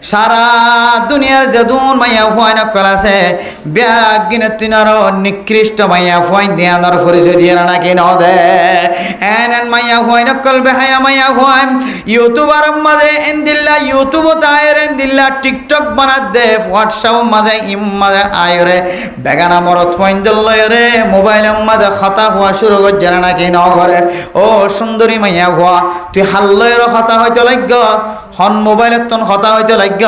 সারা দুনিয়ার যদুন মাইয়া ফুয়াই নকল আছে ব্যাগ গিনে তিনার নিকৃষ্ট মাইয়া ফুয়াই দিয়ানোর পরিচয় দিয়ে নাকি নদে এন মাইয়া ফুয়াই নকল বেহায়া মাইয়া ফুয়াই ইউটিউবার মাঝে এন্দিল্লা ইউটিউব তায়ের এন্দিল্লা টিকটক বানাত দে হোয়াটসঅ্যাপ মাঝে মাঝে আয়রে বেগানা মরত ফাইন্দল লয়রে মোবাইল মাঝে খাতা হওয়া শুরু করছে নাকি নগরে ও সুন্দরী মাইয়া ফুয়া তুই হাল্লয়ের খাতা হয়তো লাগ হন মোবাইলের তন কথা হইতে লাগ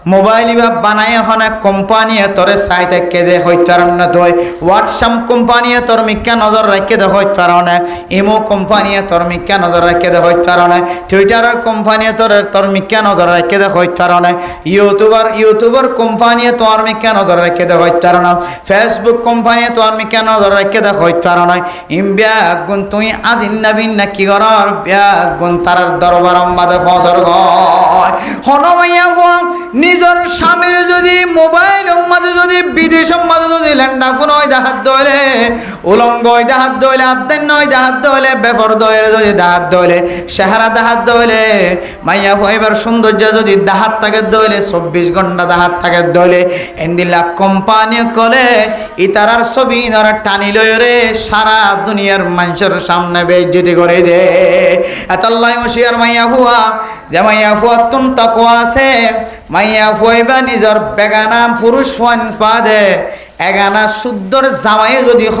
মোবাইল বা বানাই এখন এক কোম্পানি তোরে চাই থাকে দে হইতে পার না তুই হোয়াটসঅ্যাপ কোম্পানি তোর মিক্কা নজর রাখে দে হইতে পার না ইমো কোম্পানি তোর মিক্কা নজর রাখে দে হইতে পার না টুইটারের কোম্পানি তোর মিক্কা নজর রাখে দে হইতে পার না ইউটিউবার কোম্পানি তোর মিক্কা নজর রাখে দে হইতে পার না ফেসবুক কোম্পানি তোর মিক্কা নজর রাখে দে হইতে পার না ইম ব্যাগ গুণ তুই আজিন নাবিন না কি করার ব্যাগ গুণ তার দরবার মাঝে ফজর হনমাইয়া নিজের স্বামীর যদি মোবাইল মাঝে যদি বিদেশের মাঝে যদি ল্যান্ডা ফোন হয় দেহাত দইলে উলঙ্গ হয় দেহাত দইলে আদ্দেন নয় দেহাত দইলে বেফর দইলে যদি দেহাত দইলে চেহারা দেহাত দইলে মাইয়া এবার সৌন্দর্য যদি দেহাত থাকে দইলে 24 ঘন্টা দেহাত থাকে দইলে এন্দিলা কোম্পানি কলে ইতারার ছবি ধরা টানি লয় রে সারা দুনিয়ার মানুষের সামনে বেইজ্জতি করে দে এতাল্লাই হুঁশিয়ার মাইয়া ফুয়া যে মাইয়া ফুয়া তুম তাকওয়া আছে মাইয়া ফুয়াইবা নিজর বেগানা পুরুষ ফান পাদে এগানা শুদ্ধর জামাই যদি হ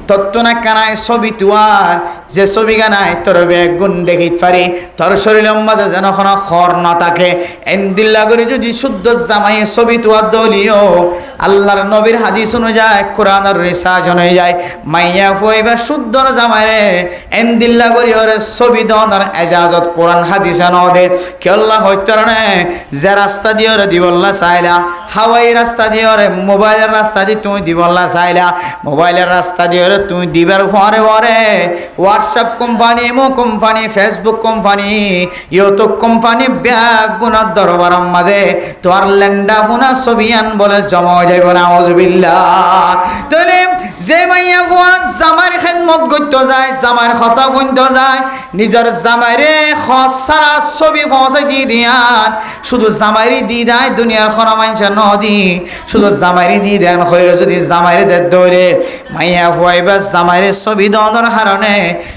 তত্ত্বনা কানায় ছবি তুয়ার যে ছবি গানায় তোর বেগুন দেখিত পারি তোর শরীরের মাঝে যেন কোনো খর না থাকে এন্দিল্লা করে যদি শুদ্ধ জামাই ছবি তুয়ার দলিও আল্লাহর নবীর হাদিস অনুযায়ী কোরআনের রিসার্চ অনুযায়ী মাইয়া ফুয়াইবা শুদ্ধর জামাই রে এন্দিল্লা করি ওরে ছবি দনার এজাজত কোরআন হাদিসে ন দে কি আল্লাহ হইতে না যে রাস্তা দিয়ে ওরে দিবল্লা চাইলা হাওয়াই রাস্তা দিয়ে ওরে মোবাইলের রাস্তা দিয়ে তুমি দিবল্লা চাইলা মোবাইলের রাস্তা দিয়ে ওরে তুমি দিবার পরে পরে WhatsApp company imo company Facebook company YouTube company bag গুণার দরবার মাঝে তোর ল্যান্ডা ফোনা ছবি আন বলে জমা যাইব না আউযুবিল্লাহ তাহলে যে মাইয়া ফুয়া জামার খেদমত করতে যায় জামার কথা শুনতে যায় নিজের জামাইরে সারা ছবি পৌঁছাই দিয়ে দিয়ান শুধু জামাইরি দি দেয় দুনিয়ার কোনো মানুষের নদী শুধু জামাইরি দি দেন হইলে যদি জামাইরে দে দৌড়ে মাইয়া ফুয়াইবা জামাইরে ছবি দেওয়ার কারণে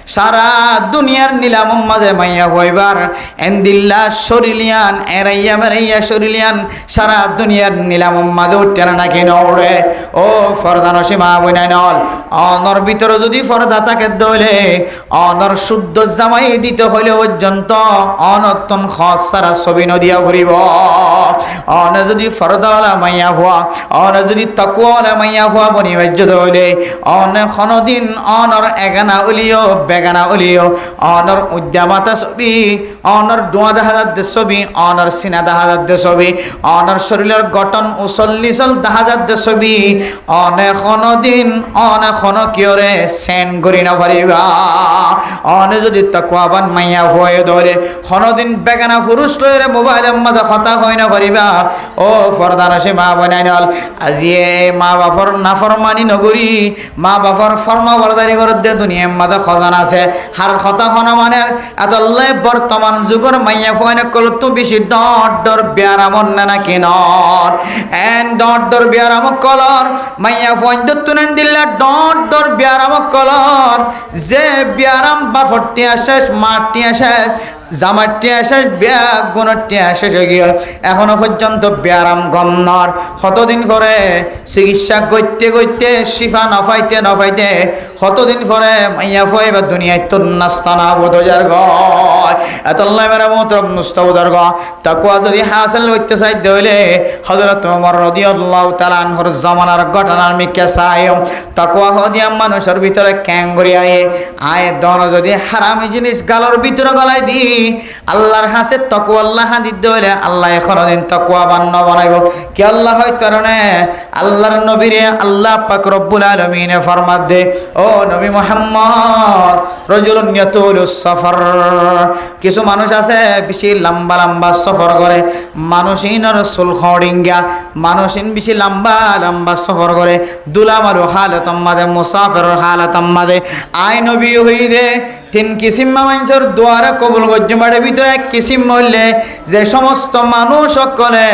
সারা দুনিয়ার নিলাম মাঝে মাইয়া ফুয়াইবার এন্দিল্লা শরীলিয়ান এরাইয়া মেরাইয়া শরীলিয়ান সারা দুনিয়ার নিলাম মাঝে উঠে নাকি নড়ে ও ফরদান সীমা বইনাই নল অনর ভিতরে যদি ফরদা থাকে দইলে অনর শুদ্ধ জামাই দিতে হইলে পর্যন্ত অনতন খস সারা ছবি নদিয়া ফুরিব অন যদি ফরদাওয়ালা মাইয়া ফুয়া অন যদি তাকওয়ালা মাইয়া ফুয়া বনি বাজ্য হইলে অন কোনদিন অনর এগানা উলিও বেগানা উলিও অনর উদ্যামাতা ছবি অনর ডোয়া জাহাজার দে ছবি অনর সিনা জাহাজার দে ছবি অনর শরীরের গঠন উসল্লিসল জাহাজার দে ছবি অনেক দিন অনেক কিয়রে সেন করি না পারিবা অনে যদি তাকওয়াবান মাইয়া হয়ে ধরে দিন বেগানা পুরুষ লইরে মোবাইলের মাঝে কথা হয় না পারিবা ও ফরদান সে মা বনাই নল আজিয়ে মা বাপর নাফরমানি নগরী মা বাপর ফরমা বরদারি করে দে দুনিয়ার মাঝে খজান আছে হার কথা হনমানের এতলে বর্তমান যুগের মাইয়া ফয়নে কলতো বেশি ডর বিয়ারামন না কিনর এন ডর বিয়ারাম কলর মাইয়া ফয়ন তুনেন দিল্লা ডর বিয়ারাম কলর যে বিয়ারাম বাফরটি আসে মাটি আসে জামাটি শেষ ব্যাগ গুণটি শেষ হয়ে গিয়ে এখনো পর্যন্ত ব্যারাম গমনর কতদিন পরে চিকিৎসা করতে করতে শিফা নফাইতে কতদিন পরে মাইয়া ফয়বা দুনিয়ায় তোর নাস্তানা বোধজার গয় এতল্লাই মেরা মোতরব নুস্তাউদার গ তাকওয়া যদি হাসিল হইতে চাইতে হইলে হযরত ওমর রাদিয়াল্লাহু তাআলা আনহুর জামানার ঘটনার মিকে চাই তাকওয়া হদিয়া মানুষের ভিতরে ক্যাঙ্গরি আয়ে দন যদি হারামি জিনিস গালর ভিতরে গলায় দি আল্লাহর হাসে তাকওয়া আল্লাহ দিতে হইলে আল্লাহ খরদিন তাকওয়া বান্ন বানাইব কি আল্লাহ হয় কারণে আল্লাহর নবীরে আল্লাহ পাক রব্বুল আলামিন ফরমাত দে ও নবী মুহাম্মদ রাজুলুন ইয়াতুলুস সফর কিছু মানুষ আছে বেশি লম্বা লম্বা সফর করে মানুষিনর সুল খড়িঙ্গা মানুষিন বেশি লম্বা লম্বা সফর করে দুলামালু হালাতাম মাদে মুসাফিরের হালাতাম মাদে আই নবী হই দে তিন কিসিম মানুষের দোয়ারে কবুল গজ্জমারের ভিতরে এক কিসিম হইলে যে সমস্ত মানুষ সকলে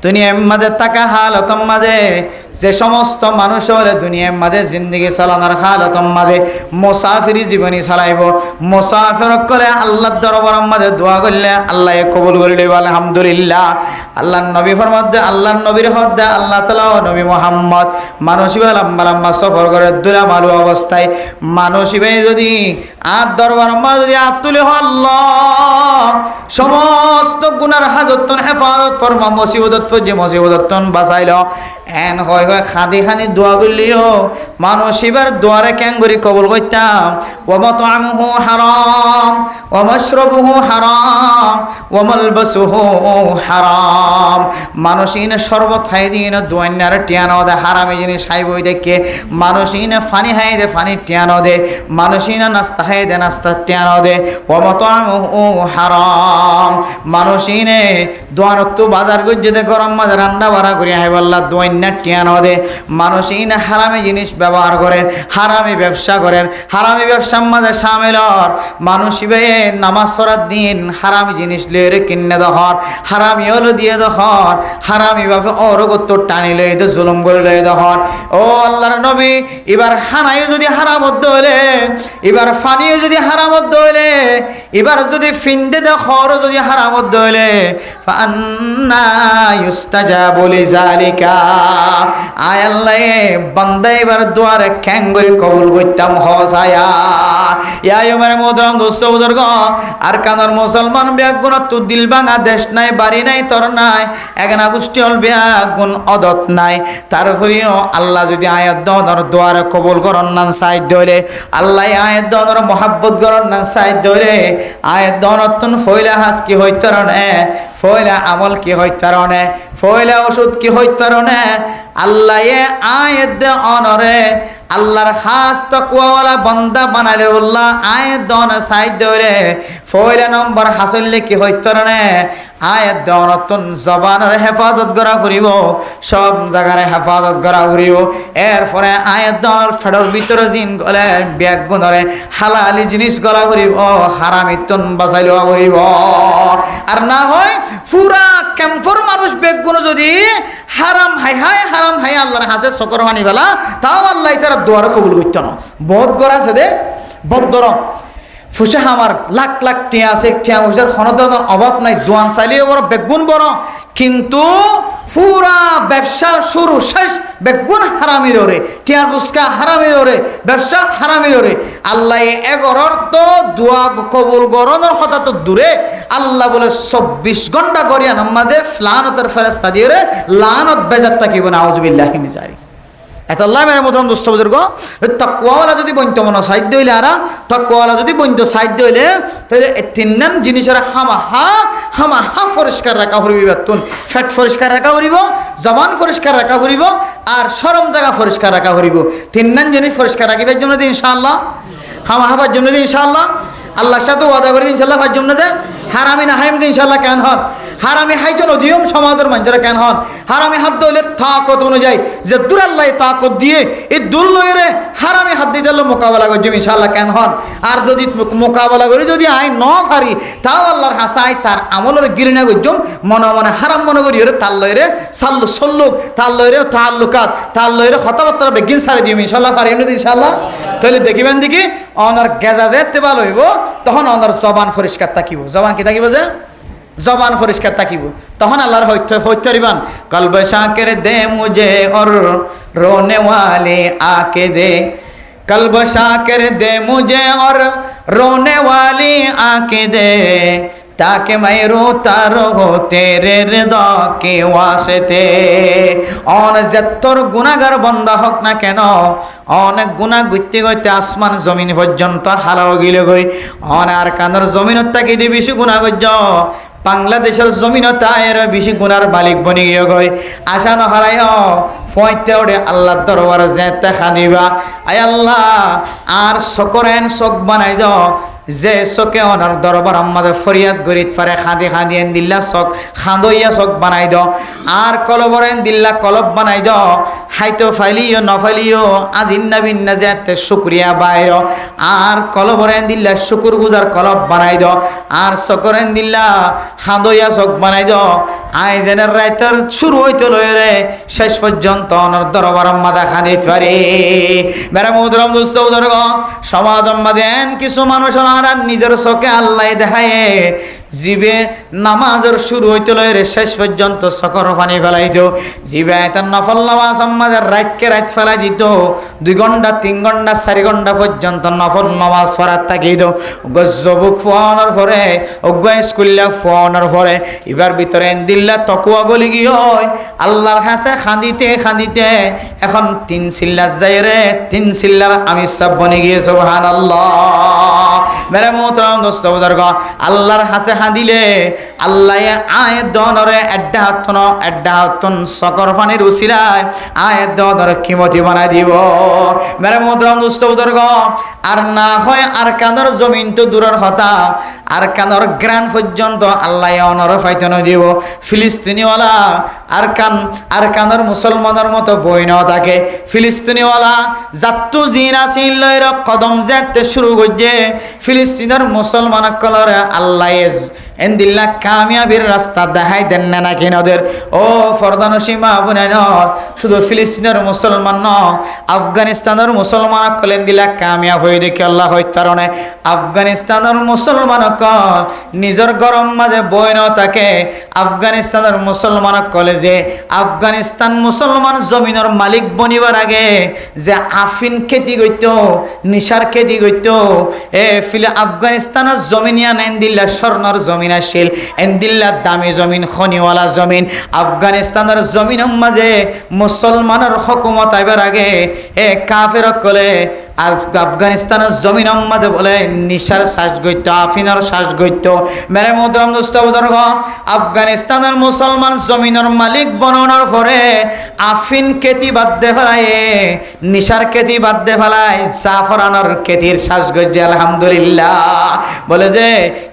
দুনিয়ার মাঝে থাকা হালতম মাঝে যে সমস্ত মানুষ হলে দুনিয়ার মাঝে জিন্দগি চালানোর হালতম মাঝে মুসাফিরি জীবনী চালাইব মুসাফির করে আল্লাহর দরবারের মাঝে দোয়া করলে আল্লাহ কবুল করে লইব আলহামদুলিল্লাহ। আল্লাহর নবী ফরমাতে আল্লাহর নবীর হদ্দে আল্লাহ তাআলা ও নবী মুহাম্মদ মানসিবা লম্বা লম্বা সফর করে দুলা মালু অবস্থায় মানসিবে যদি আর দরবারের মাঝে যদি হাত তুলে আল্লাহ সমস্ত গুনার হাজত হেফাজত ফরমা মুসিবত যে মুসিবত বাঁচাইল এন হয় খাদি খানি দোয়া করলিও মানসিবার দোয়ারে ক্যাঙ্গুরি কবুল করতাম ও মাতআমুহু হারাম ও মাশরাবুহু হারাম ও মালবাসুহু হারাম মানসিন শরবত খাই দিন দোয়ান্নার টিয়ানো দে হারামি জিনিস খাইবই দেখে মানসিন ফানি খাই দে ফানি টিয়ানো দে মানসিন নাস্তা খাই দে নাস্তা টিয়ানো দে ও মাতআমুহু হারাম মানসিনে দোয়ানত বাজার গজ্জে গরম মাঝে রান্না বাড়া করি হাই বল্লা দোয়ান্না টিয়ানো দে মানসিন হারামি জিনিস ব্যবহার করেন হারামি ব্যবসা করেন হারামি ব্যবসার মাঝে সামিল হর মানুষিবে নামাজ পড়ার দিন হারামি জিনিস লয়ে কিনে দখর হারামি হলো দিয়ে দখর হারামি ভাবে অরগত টানি লয়ে দে জুলুম করে লয়ে দখর ও আল্লাহর নবী এবার হানাই যদি হারামত হইলে এবার ফানিও যদি হারামত হইলে এবার যদি ফিন্দে দখর যদি হারামত হইলে ফান্না ইউস্তাজাবু লিযালিকা আয় আল্লাহ বান্দা এবার দুয়ারে ক্যাঙ্গুরি কবুল করতাম হসায়া ইয়া আমার মোহতরম দোস্ত বুজুর্গ আর কানার মুসলমান ব্যাগুণ তো দিল ভাঙা দেশ নাই বাড়ি নাই তর নাই এগানা গোষ্ঠী হল ব্যাগুণ অদত নাই তারপরেও আল্লাহ যদি আয়াত দর দুয়ারে কবুল করন না সাহায্য হইলে আল্লাহ আয়াত দর মহাব্বত করন না সাহায্য হইলে আয়াত দনতন ফইলা হাস কি হইতারনে ফইলা আমল কি হইতারনে ফইলা ওষুধ কি হইতারনে আল্লাহ আয়াত দে অনরে আল্লাহর খাস তাকওয়াওয়ালা বান্দা বানালে আল্লাহ আয়াত দন সাহায্য হইলে ফইলা নম্বর হাসলে কি হইতারনে আয়াত দনতন জবানের হেফাজত করা ফুরিব সব জায়গায় হেফাজত করা ফুরিব এরপরে আয়াত দন ফেডর ভিতরে জিন গলে ব্যাগ গুণরে হালালি জিনিস গলা ফুরিব হারামিতন বাঁচাই লওয়া ফুরিব আর না হয় পুরা ক্যাম্পর মানুষ ব্যাগ গুণ যদি হারাম হাই হাই হারাম হাই আল্লাহর হাসে সকর হানি বেলা তাও আল্লাহ তারা দোয়ার কবুল করত না বহুত গড় আছে দে বদর ফুসা আমার লাখ লাখ টিয়া আছে টিয়া ফুসার খনদার অভাব নাই দোয়ান চাইলেও বড় বেগুন বড় কিন্তু পুরা ব্যবসা শুরু শেষ বেগুন হারামির ওরে টিয়ার বুসকা হারামির ওরে ব্যবসা হারামির ওরে আল্লাহ এগরর তো দোয়া কবুল গরনের কথা তো দূরে আল্লাহ বলে 24 ঘন্টা করিয়া নামাজে লানতের ফেরেশতা দিয়ে রে লানত বেজাত থাকিব না আউযুবিল্লাহি মিন যালিক এত আল্লাহ মেরে মতন দোস্ত বুজুর্গ তাকওয়াওয়ালা যদি বইতো মনে সাহায্য হইলে আর তাকওয়াওয়ালা যদি বইতো সাহায্য হইলে তাহলে তিনজন জিনিসের হামা পরিষ্কার রাখা হইব বেতন ফ্যাট পরিষ্কার রাখা হইব জবান পরিষ্কার রাখা হইব আর শরম জায়গা পরিষ্কার রাখা হইব তিনজন জিনিস পরিষ্কার রাখিবার জন্য দিন ইনশাআল্লাহ হামার জন্য দিন ইনশাআল্লাহ আল্লাহর সাথে ওয়াদা করে দিন ইনশাআল্লাহ ফার জন্য দে হারামি না হাইম ইনশাআল্লাহ কেন হন হারামি হাইজন অধিয়ম সমাজের মানুষরা কেন হন হারামি হাত দইলে তাকত অনুযায়ী যে দুরাল্লাহ তাকত দিয়ে এই দুল লইরে হারামি হাত দিতে মোকাবেলা করছি ইনশাআল্লাহ কেন হন আর যদি মোকাবেলা করে যদি আইন ন পারি তাও আল্লাহর হাসাই তার আমলের গিরিনা করছম মনে মনে হারাম মনে করি ওরে তার লইরে সাল্লু সল্লুক তার লইরে তাল্লুকাত তার লইরে কথাবার্তা বেগিন সারি দিম ইনশাআল্লাহ পারি এমনি ইনশাআল্লাহ তাহলে দেখিবেন দেখি অনার গেজা যেতে ভালো হইব তখন অনার জবান পরিষ্কার থাকিব জবান কি থাকিব যে জবান পরিষ্কার থাকিব তখন আল্লাহর হইতরিবান কলব শাকের দে মুঝে और रोने वाले आके दे कल्ब शाकिर दे मुझे और रोने वाली आके दे ताकि मैं रोता रहो तेरे रिदा के वास्ते অন যতর গুনাহগার বান্দা হোক না কেন অনেক গুনাহ গইতে গইতে আসমান জমিন পর্যন্ত হালাও গিলে গই অন আর কানের জমিনত তাকি দি বেশি গুনাহ গজ্জ বাংলাদেশের জমিনত আয়ের বেশি গুনার মালিক বনি গিয়ে গই আশা নহারায় ফয়তে ওড়ে আল্লাহর দরবারে যেতে খানিবা আয় আল্লাহ আর সকরেন চোখ বানাই দাও যে চোখে ওনার দরবার আমাদের ফরিয়াদ গরিত পারে খাঁদি খাঁদিয়েন দিল্লা চোখ খাঁদইয়া চোখ বানাই দাও আর কলবরেন দিল্লা কলব বানাই দাও হাইতো ফাইলিও নফালিও আজিন্না বিন্না যাতে শুকরিয়া বাইর আর কলবরেন দিল্লা শুকুর গুজার কলব বানাই দ আর সকরেন দিল্লা হাদইয়া চক বানাই দ আইজেনের রাইতের শুরু হইতে লয়রে শেষ পর্যন্ত অনর দরবার মাদা খাদিত পারে বেড়া মুদরম দুস্থ উদর্গ সমাজ দেন কিছু মানুষ আর নিজের চোখে আল্লাহ দেখায় জিবে নামাজের শুরু হইতে লয়রে শেষ পর্যন্ত সকর পানি ফেলাই দিত জিবে তার নফল নামাজ আমাদের রাতকে রাত ফেলাই দিত 2 ঘন্টা 3 ঘন্টা 4 ঘন্টা পর্যন্ত নফল নামাজ পড়ার থাকি দিত গজবুক ফোনের পরে অজ্ঞা স্কুল্লা ফোনের পরে এবার ভিতরে দিল্লা তকুয়া গলি গিয়ে আল্লাহর কাছে খাঁদিতে খাঁদিতে এখন 3 সিল্লার যাই রে 3 সিল্লার আমি সব বনে গিয়ে সুবহানাল্লাহ মেরে মোহতরম দোস্ত বুজুর্গ আল্লাহর কাছে হাদিলে আল্লাহ আয়াত দনরে এড্ডা হতন সকর পানির উসিলায় আয়াত দনরে কিমতি বানাই দিব মেরে মোহতরম দোস্ত বুজুর্গ আর না হয় আর কানর জমিন তো দূরের কথা আর কানর গ্রান পর্যন্ত আল্লাহ অনর ফাইতন দিব ফিলিস্তিনিওয়ালা আর কানর মুসলমানের মতো বই ন থাকে ফিলিস্তিনিওয়ালা জাত্তু জিনা সিল্লইর কদম যেতে শুরু করছে ফিলিস্তিনের মুসলমান কলরে আল্লাহ এন্দিল্লা কামিয়াবির রাস্তা দেখাই দেন না কিন ওদের ও ফরদান সীমা বুনাই শুধু ফিলিস্তিনের মুসলমান ন আফগানিস্তানের মুসলমান কলেন দিলা কামিয়াব হয়ে দেখি আল্লাহ হইত কারণে আফগানিস্তানের মুসলমান কল নিজের গরম মাঝে বই ন থাকে আফগানিস্তানের মুসলমান কলেজে আফগানিস্তান মুসলমান জমিনের মালিক বনিবার আগে যে আফিন খেতি করত নিশার খেতি করত আফগানিস্তানের জমিনিয়া এন্দিল্লা স্বর্ণর জমিন আসছিল এন্দিল্লা দামি জমিন খনিওয়ালা জমিন আফগানিস্তানের জমিনের মাঝে মুসলমানের হুকুমত আইবার আগে কাফের কলে আর আফগানিস্তানের জমিনের মাঝে বলে নিশার শ্বাস গইত আফিনের শ্বাস গইত মেরে মোহতরম দোস্ত বুজুর্গ আফগানিস্তানের মুসলমান জমিনের মালিক বনানোর পরে আফিন খেতি বাদ দে ফেলায় নিশার খেতি বাদ দে ফেলায় জাফরানোর খেতির শ্বাস গইছে আলহামদুলিল্লাহ বলে যে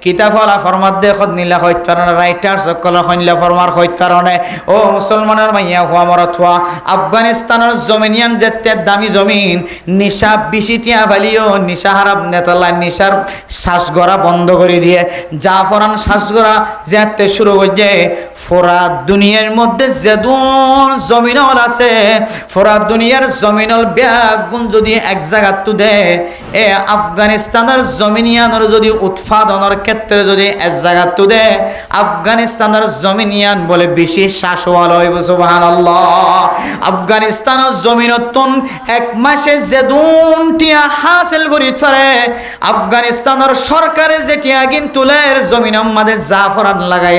কিতাব ফলা ফরমাত দে খদ নিলা হইত কারণে রাইটার সকল হইলা ফরমার হইত কারণে ও মুসলমানের মাইয়া হওয়া মরত হওয়া আফগানিস্তানের জমিনিয়ান যেতে দামি জমিন নিশা বিশিটিয়া ভালিও নিশা হারাব নেতালা নিশার শ্বাস গড়া বন্ধ করে দিয়ে জাফরান শ্বাস গড়া যেতে শুরু করছে ফোরাত দুনিয়ার মধ্যে যেদুন জমিনল আছে ফোরাত দুনিয়ার জমিনল ব্যাগুন যদি এক জায়গাত তো দে আফগানিস্তানের জমিনিয়ানের যদি উৎপাদনের ক্ষেত্রে যদি এক জায়গাত তো দে আফগানিস্তানের জমিনিয়ান বলে বেশি শ্বাসওয়াল হইব সুবহানাল্লাহ আফগানিস্তানের জমিনতন এক মাসে যেদুন টিয়া হাসিল করি পারে আফগানিস্তানের সরকারে যেটিয়া কিন্তু জমিনের মাঝে জাফরান লাগাই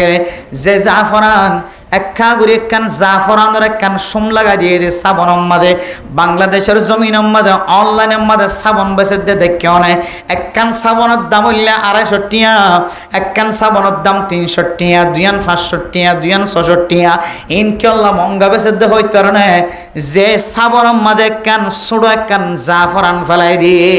যে জাফরান একা করে একখান জাফরানের একখান সোম লাগাই দিয়ে দে সাবনের মাঝে বাংলাদেশের জমিনের মাঝে অনলাইনের মাঝে সাবন বেচে দে দেখে অনে একখান সাবনের দাম হইলে 250 টিয়া একখান সাবনের দাম 300 টিয়া 500 টিয়া 600 টিয়া ইনশাআল্লাহ মহঙ্গা বেচে দে হইতে কারণে যে সাবনের মাঝে একখান ছোট একখান জাফরান ফেলাই দিয়ে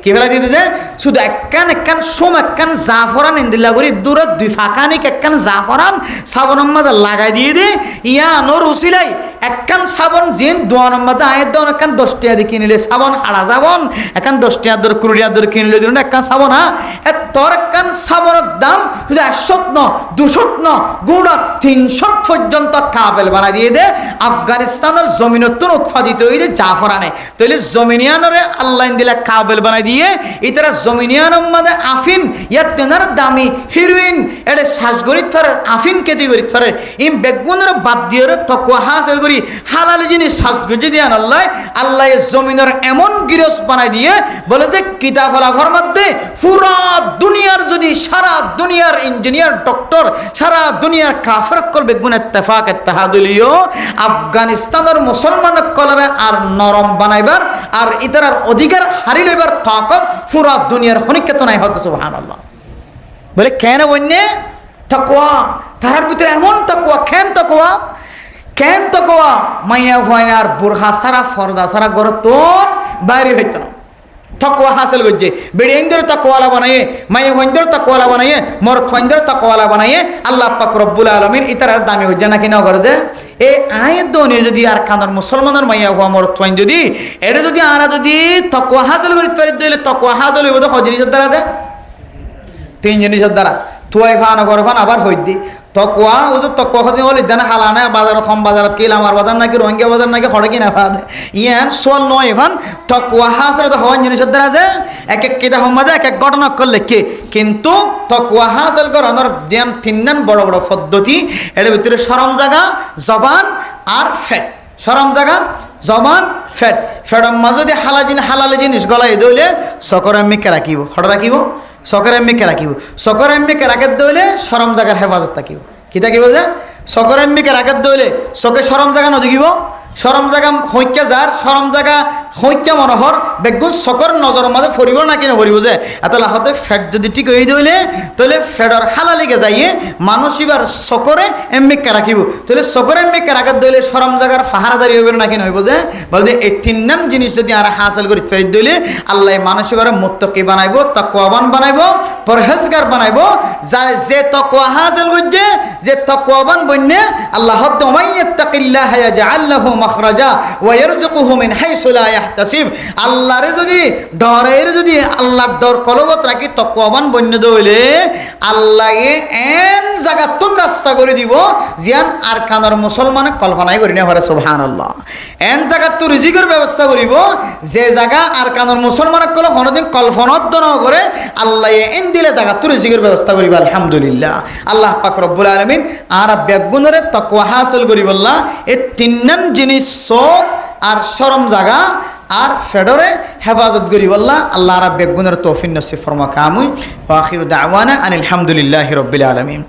কি ফেলাই দিতে যে শুধু একখান সোম একখান জাফরান ইন্দিল্লা করি দূরে 2 ফাঁকানিক একখান জাফরান সাবনের মাঝে লাগাই দিয়ে দে ইয়া নোর উসিলাই একখান সাবন জিন দোয়া নম্বর আয়ের দাও একখান 10 টাকা দিয়ে কিনলে সাবন হাড়া যাবন একখান 10 টাকা দর 20 টাকা দর কিনলে দিন একখান সাবন হ্যাঁ তোর একখান সাবনের দাম শুধু 100 না 200 না গুণা 300 পর্যন্ত কাবেল বানাই দিয়ে দে আফগানিস্তানের জমিনতন উৎপাদিত হইলে জাফরানে তাইলে জমিনিয়ানরে আল্লাহ দিলা কাবেল বানাই দিয়ে ইতারা জমিনিয়ানের মধ্যে আফিন ইয়া তেনার দামি হিরোইন এটা শ্বাসগরিত ফেরার আফিন কেতি গরিত ফেরার ইম বেগুনের বাদ দিয়ে তকুয়া হাসিল করি হালাল জিনিস শ্বাসগরি দিয়ে আল্লাহ জমিনের এমন গিরস বানাই দিয়ে বলে যে কিতাব আলাফার মধ্যে পুরা দুনিয়ার যদি সারা দুনিয়ার ইঞ্জিনিয়ার ডক্টর সারা দুনিয়ার কাফের করবে গুণ ইত্তেফাক ইত্তেহাদুলিও আফগানিস্তানের মুসলমান কলরে আর নরম বানাইবার আর ইতারার অধিকার হারি লইবার তাকত পুরা দুনিয়ার হনিকে তো নাই হতে সুবহানাল্লাহ বলে কেন বন্যে তাকওয়া তার ভিতরে এমন তাকওয়া কেন তাকওয়া মাইয়া ফাইনার বুরহা সারা ফরদা সারা গরতন বাইরে হইতো না তকওয়া হাসিল করছে বেড়িয়েন্দ্র তকওয়ালা বানাইয়ে মায়ে হইন্দ্র তকওয়ালা বানাইয়ে মরদ হইন্দ্র তকওয়ালা বানাইয়ে আল্লাহ পাক রব্বুল আলামিন ইতার দামি হইছে নাকি না করে যে এই আয়াত দনে যদি আর কানার মুসলমানের মাইয়া হওয়া মরদ হইন যদি এটা যদি আরা যদি তকওয়া হাসিল করিতে পারি দিলে তকওয়া হাসিল হইব তো জিনিসের দ্বারা যে তিন জিনিসের দ্বারা তুয়াই ফান করফান আবার হইদি তকওয়া ও যে তকওয়া হতে হলে জানা হালানা বাজার কম বাজারত কিল আমার বাজার নাকি রোহিঙ্গা বাজার নাকি খড়ে কিনা ফাদ ইয়ান সোল নয় এখান তকওয়া হাসিল তো হওয়ান জিনিসের দ্বারা যে এক এক কিতা হম্মাদে এক এক ঘটনা করলে কে কিন্তু তকওয়া হাসিল করানোর জ্ঞান তিনজন বড় বড় পদ্ধতি এর ভিতরে শরম জায়গা জবান আর ফ্যাট শরম জায়গা জবান ফ্যাট ফ্যাটের মাঝে যদি হালালে জিনিস গলায় দইলে সকর এমনিকে রাখিব খড় রাখিব সকর এমনিকে রাখিব সকর এমনিকে রাখার দইলে শরম জায়গার হেফাজত থাকিব কি থাকিব যে সকর এমনিকে রাখার দইলে চকে শরম জায়গা নদিকিব শরম জায়গা হৈক্যা যার শরম জায়গা হৈক্যা মনোহর বেগুন সকর নজরের মাঝে ফরিব না কিনা ফরিব যে এত লাহতে ফ্যাট যদি ঠিক হয়ে দইলে তাহলে ফ্যাটর হালালিকে যাইয়ে মানুষ এবার সকরে এমনিকে রাখিব তাহলে সকর এমনিকে রাখার দইলে শরম জায়গার ফাহারাদারি হইব না কিনা হইব যে বলতে এই তিন নাম জিনিস যদি আর হাসিল করি ফেরত দইলে আল্লাহ মানুষ এবার মুত্তাকি বানাইব তাকওয়াবান বানাইব পরহেজগার বানাইব যে তাকওয়া হাসিল করছে যে তাকওয়াবান বন্যে আল্লাহ তাআলা ইয়াজআল লাহু মাখরাজা ওয়া ইয়ারযুকুহু মিন হাইসু লা ইয়াহতাসিব আল্লাহরে যদি ডরের যদি আল্লাহর ডর কলবত রাখি তাকওয়াবান বন্য দইলে আল্লাহে এন জাগাতুন রাস্তা করে দিব জিয়ান আর কানার মুসলমান কল্পনাই করি না পারে সুবহানাল্লাহ এন জাগাত তো রিজিকের ব্যবস্থা করিব যে জায়গা আর কানার মুসলমান কল কোনদিন কল্পনাত ন করে আল্লাহ এন দিলে জাগাত তো রিজিকের ব্যবস্থা করিব আলহামদুলিল্লাহ আল্লাহ পাক রব্বুল আলামিন আর বেগুনরে তাকওয়া হাসিল করিবল্লাহ এই তিনজন জিনিস সব আর শরম জায়গা আর ফেডরে হেফাজত করিবল্লাহ আল্লাহ আর বেগুনের তৌফিক নসিব ফরমা কামুই ওয়া আখিরু দাওয়ানা আনিল হামদুলিল্লাহি রাব্বিল আলামিন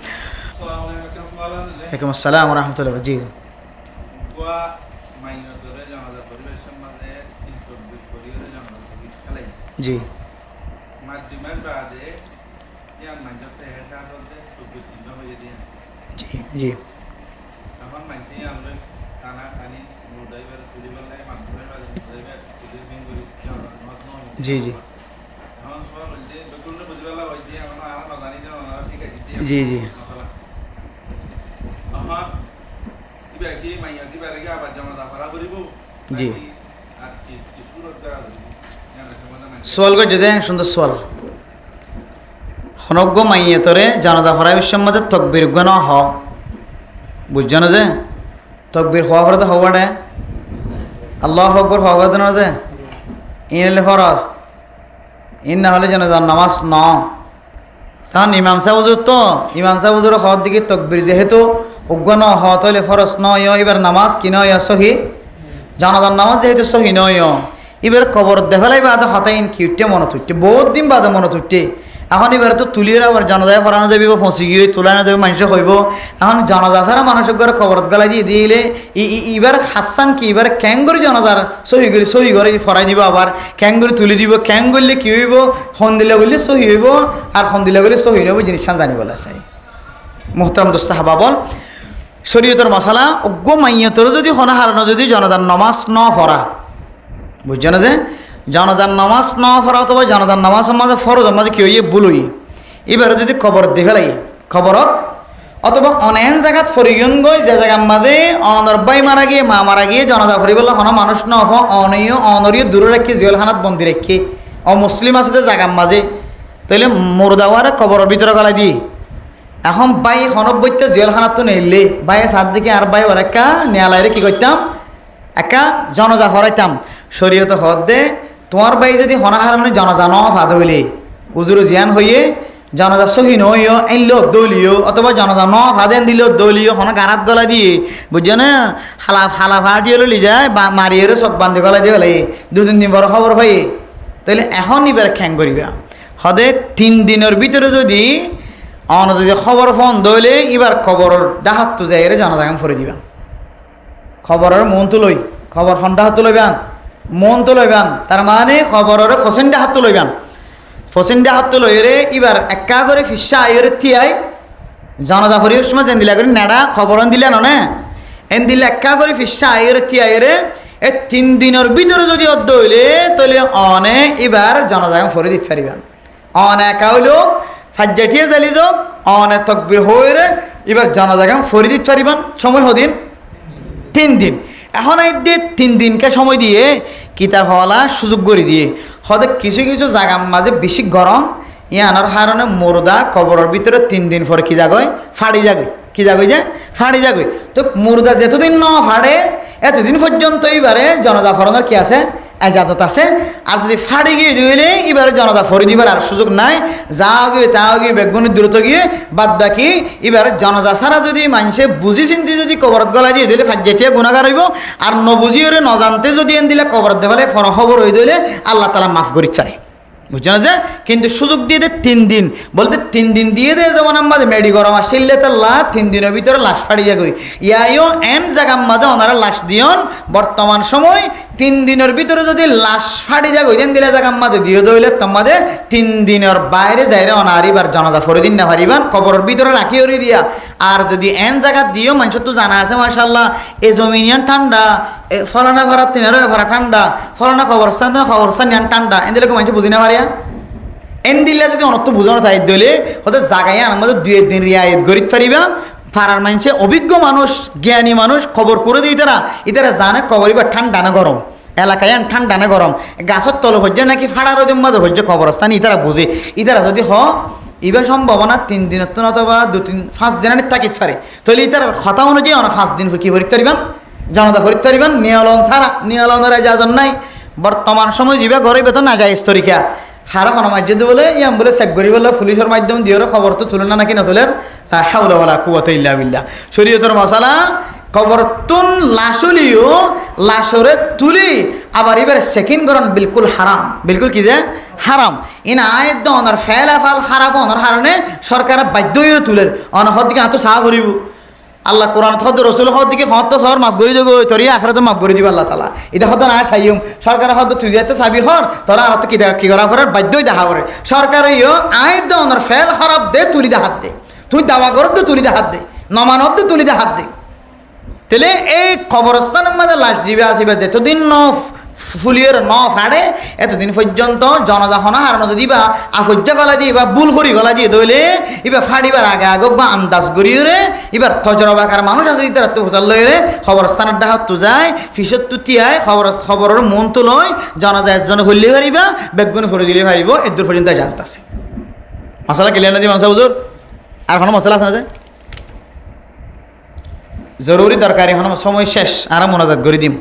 ওয়ালাইকুম আসসালাম ওয়া রাহমাতুল্লাহি জি জি জি জি জি জি জি জি সোয়াল করে দেন সুন্দর সোয়াল হনজ্ঞ মাইয়ে তরে জানাদা ফরাই বিশ্বম্মতে তকবির গণ হ বুঝছ না যে তকবির হওয়া ফলে তো হওয়াটা আল্লাহ আকবর হওয়া দেন যে ইন হলে ফরস ইন না হলে যেন নামাজ ন তখন ইমাম সাহেব হুজুর তো ইমাম সাহেব হুজুর হওয়ার দিকে তকবির যেহেতু অজ্ঞ ন হওয়া তাহলে ফরস নয় এবার নামাজ কি নয় সহি জানাদার নামাজ যেহেতু সহি নয় এবার কবর দেখালাই বাদে হতাইন কিউটে মনে তুটে বহুত দিন বাদে মনে তুটে এখন এবার তো তুলিয়ে আবার জানাজায় ফরানো যাবি বা ফসি গিয়ে তোলা না যাবে মানুষে হইব এখন জানাজা ছাড়া মানুষের ঘরে কবরত গলা দিয়ে দিলে এবার হাসান কি এবার ক্যাঙ্গুরি জানাজার সহি করে ফরাই দিব আবার ক্যাঙ্গুরি তুলি দিব ক্যাং করলে কি হইব হন দিলে বললে সহি হইব আর হন দিলে বললে সহি হইব জিনিসটা জানি বলা চাই মোহতারাম দোস্ত হাবা বল শরীয়তের মশালা অজ্ঞ মাইয়তর যদি হনা হারানো যদি জনতার নমাজ ন ফরা বুঝছো না যে জনতার নামাজ ন ফরা অথবা জনতার নামাজের মাঝে ফরজ মাঝে কি হইয়ে ভুলই এবারে যদি খবর দেখে লাগে খবরত অথবা অনেক জায়গাত ফরিগন গই যে জায়গার মাঝে অনর বাই মারা গিয়ে মা মারা গিয়ে জনতা ফরি বললে হন মানুষ ন অনীয় অনরীয় দূরে রাখি জেলখানাত বন্দি রাখি অমুসলিম আছে জায়গার মাঝে তাইলে মুরদাওয়ারে কবরের ভিতরে গলাই দিয়ে এখন বাই হনব্বইতে জেলখানাত তো নেইলে বাইরে সাত দিকে আর বাই ওর একা নেয়ালাইরে কি করতাম একা জনজা ফরাইতাম শরীয়তে হদ দে তোমার বাই যদি হনাহারণে জনজা ন ভাদ হইলে উজুর জিয়ান হইয়ে জনজা সহি নইও আইনলো দলীয় অথবা জনজা ন ভাদেন দিল দলীয় হন গারাত গলা দিয়ে বুঝছো না হালা ভাড়ি হলো লি যায় বা মারিয়ে চক বান্ধে গলা দিয়ে হলে 2-3 দিন বড় খবর হয়ে তাহলে এখন এবার খ্যাং করিবা হদে 3 দিনের ভিতরে যদি অন যদি খবর ফোন দইলে এবার খবরের ডাহাত তো যাই জানাজা কাম ফরে দিবা খবরের মন তো লই খবর হন্ডা হাত লইবান মন তো লইবান তার মানে খবরের ফসেন্ডা হাত লইবান ফসেন্ডা হাত লই রে এবার একা করে ফিসা আইরে থিয়াই জানাজা ফরি সময় যেন দিলা করে নেড়া খবর দিলা না এন দিলে একা করে ফিসা আইরে থিয়াই রে এই 3 দিনের ভিতরে যদি অর্ধ হইলে তাহলে অনেক এবার জানাজা ফরে দিতে পারিবেন অনেক লোক ফাজ্জাটিয়ে জালি যোগ অনেক তকবির হয়ে এবার জানাজা ফরে দিতে পারিবেন সময় হদিন 3 দিন এখন এই দিয়ে 3 দিনকে সময় দিয়ে কিতাব হওয়ালা সুযোগ করে দিয়ে হয়তো কিছু কিছু জায়গার মাঝে বেশি গরম ইয়ানোর কারণে মুর্দা কবরের ভিতরে 3 দিন পরে কি জাগয় ফাড়ি যাগয় কি যাগই যে ফাড়ি যাগই তো মুর্দা যেতদিন ন ফাড়ে এতদিন পর্যন্ত এবারে জনতা ফরানোর কি আছে এজাজত আছে আর যদি ফাড়ি গিয়ে দিলে এবারে জনতা ফরি দিবার আর সুযোগ নাই যাও গিয়ে তাও গিয়ে বেগুনি দ্রুত গিয়ে বাদ বাকি এবার জনতা ছাড়া যদি মানুষে বুঝি চিন্তি যদি কবরত গলা দিয়ে দিলে ফাজ্জেটিয়া গুণাগার হইব আর নবুঝি ওরে নজানতে যদি এন দিলে কবরত দেওয়ালে ফরখবর হয়ে দিলে আল্লাহ তালা মাফ করি চারে বুঝছেন যে কিন্তু সুযোগ দিয়ে দেয় 3 দিন বলতে 3 দিন দিয়ে দেয় যেমন আমাদের মেডি গরম আসলে তাল্লাহ 3 দিনের ভিতরে লাশ ফাড়িয়া গই ইয়াইও এন জায়গার মাঝে ওনারা লাশ দিয়ন বর্তমান সময় 3 দিনের ভিতরে যদি লাশ ফাড়ি যা গই দেন দিলে জায়গার মাঝে দিয়ে দইলে তোমাদের 3 দিনের বাইরে যাইরে অনারিবার জানাজা ফরে দিন না পারিবান কবরের ভিতরে রাখি ওরি দিয়া আর যদি এন জায়গা দিও মানুষ তো জানা আছে মাশাআল্লাহ এই জমিনিয়ান ঠান্ডা ফলানা ভরা তিনারও ভরা ঠান্ডা ফলানা খবরস্থান ঠান্ডা এন দিলে মানুষ বুঝি না পারিয়া এন দিলে যদি অনর্থ বুঝানো থাকে দিলে হয়তো জায়গায় আমাদের 2 দিন রিয়ায়ত গরিত পারিবা পাড়ার মানুষে অভিজ্ঞ মানুষ জ্ঞানী মানুষ খবর করে দিই ইতারা জানে কবরই বা ঠান্ডা না গরম এলাকায় ঠান্ডা না গরম গাছের তল হচ্ছে নাকি ফাড়ার মাঝে হচ্ছে খবরস্থান ইতারা বুঝে ইতারা যদি এবার সম্ভাবনা 3 দিনের তো অথবা 2-5 দিনের থাকিতে পারে তাহলে ইতার কথা অনুযায়ী 5 দিন কি করিতে পারিবেন জনতা করিতে পারিবেন নিয়লন ছাড়া নিয়লনের যাজন নাই বর্তমান সময় যাবে ঘরে বেতন না যায় স্তরিকা হারা খানা মাধ্যমে বলে ইয়াম বলে চেক করি বলে পুলিশের মাধ্যমে দিয়ে খবর তো তুলে না নাকি না তোলের হাওলা ওয়ালা কুওয়াতা ইল্লা বিল্লাহ শরীয়তের মশালা খবর তুন লাশলিও লাশরে তুলি আবার এবারে সেকেন্ড করেন বিলকুল হারাম বিলকুল কি যে হারাম ইন আয়ের দনার ফেলাফাল খারাপ হওয়ার কারণে সরকার বাধ্য হয়ে তুলের অনহর দিকে হাত সাহা ভরিব আল্লাহ কোরআন হদ রসুল হদ দিকে হদ শহর মাফ করে দেবো তোর আখড়া তো মাফ করে দিব আল্লাহ তালা এটা হদ না চাইম সরকার হদ তুই যাতে চাবি হর তোরা আর কি করা করে বাধ্যই দেখা করে সরকার আয়ের দনার ফেল খারাপ দে তুলি দে হাত দে তুই দাওয়া কর তো তুলি দে হাত দে নমানত দে তুলি দে হাত দে তাহলে এই কবরস্থানের মাঝে লাশ জীবে আসিবে যেতদিন ফুলিয়ের ফাড়ে এতদিন পর্যন্ত জনজাহনা হারানো যদি বা আফজ্য গলা দিয়ে বা বুল করি গলা দিয়ে দইলে এবার ফাড়িবার আগে আগক বা আন্দাজ করি রে এবার তজরবাকার মানুষ আছে ইতার তো হোসাল লই রে খবরস্থানের ডাহাত তো যায় ফিসত তো তিয়ায় খবরের মন তো লয় জনাজা একজনে ফুললে পারিবা বেগুন ফুলে দিলে পারিব এদূর পর্যন্ত জানত আছে মশলা ক্লিয়ার না দিয়ে মানুষ হুজুর আর কোনো মশলা আছে না যে জরুরি দরকার এখন সময় শেষ আর মনোজাত করে দিম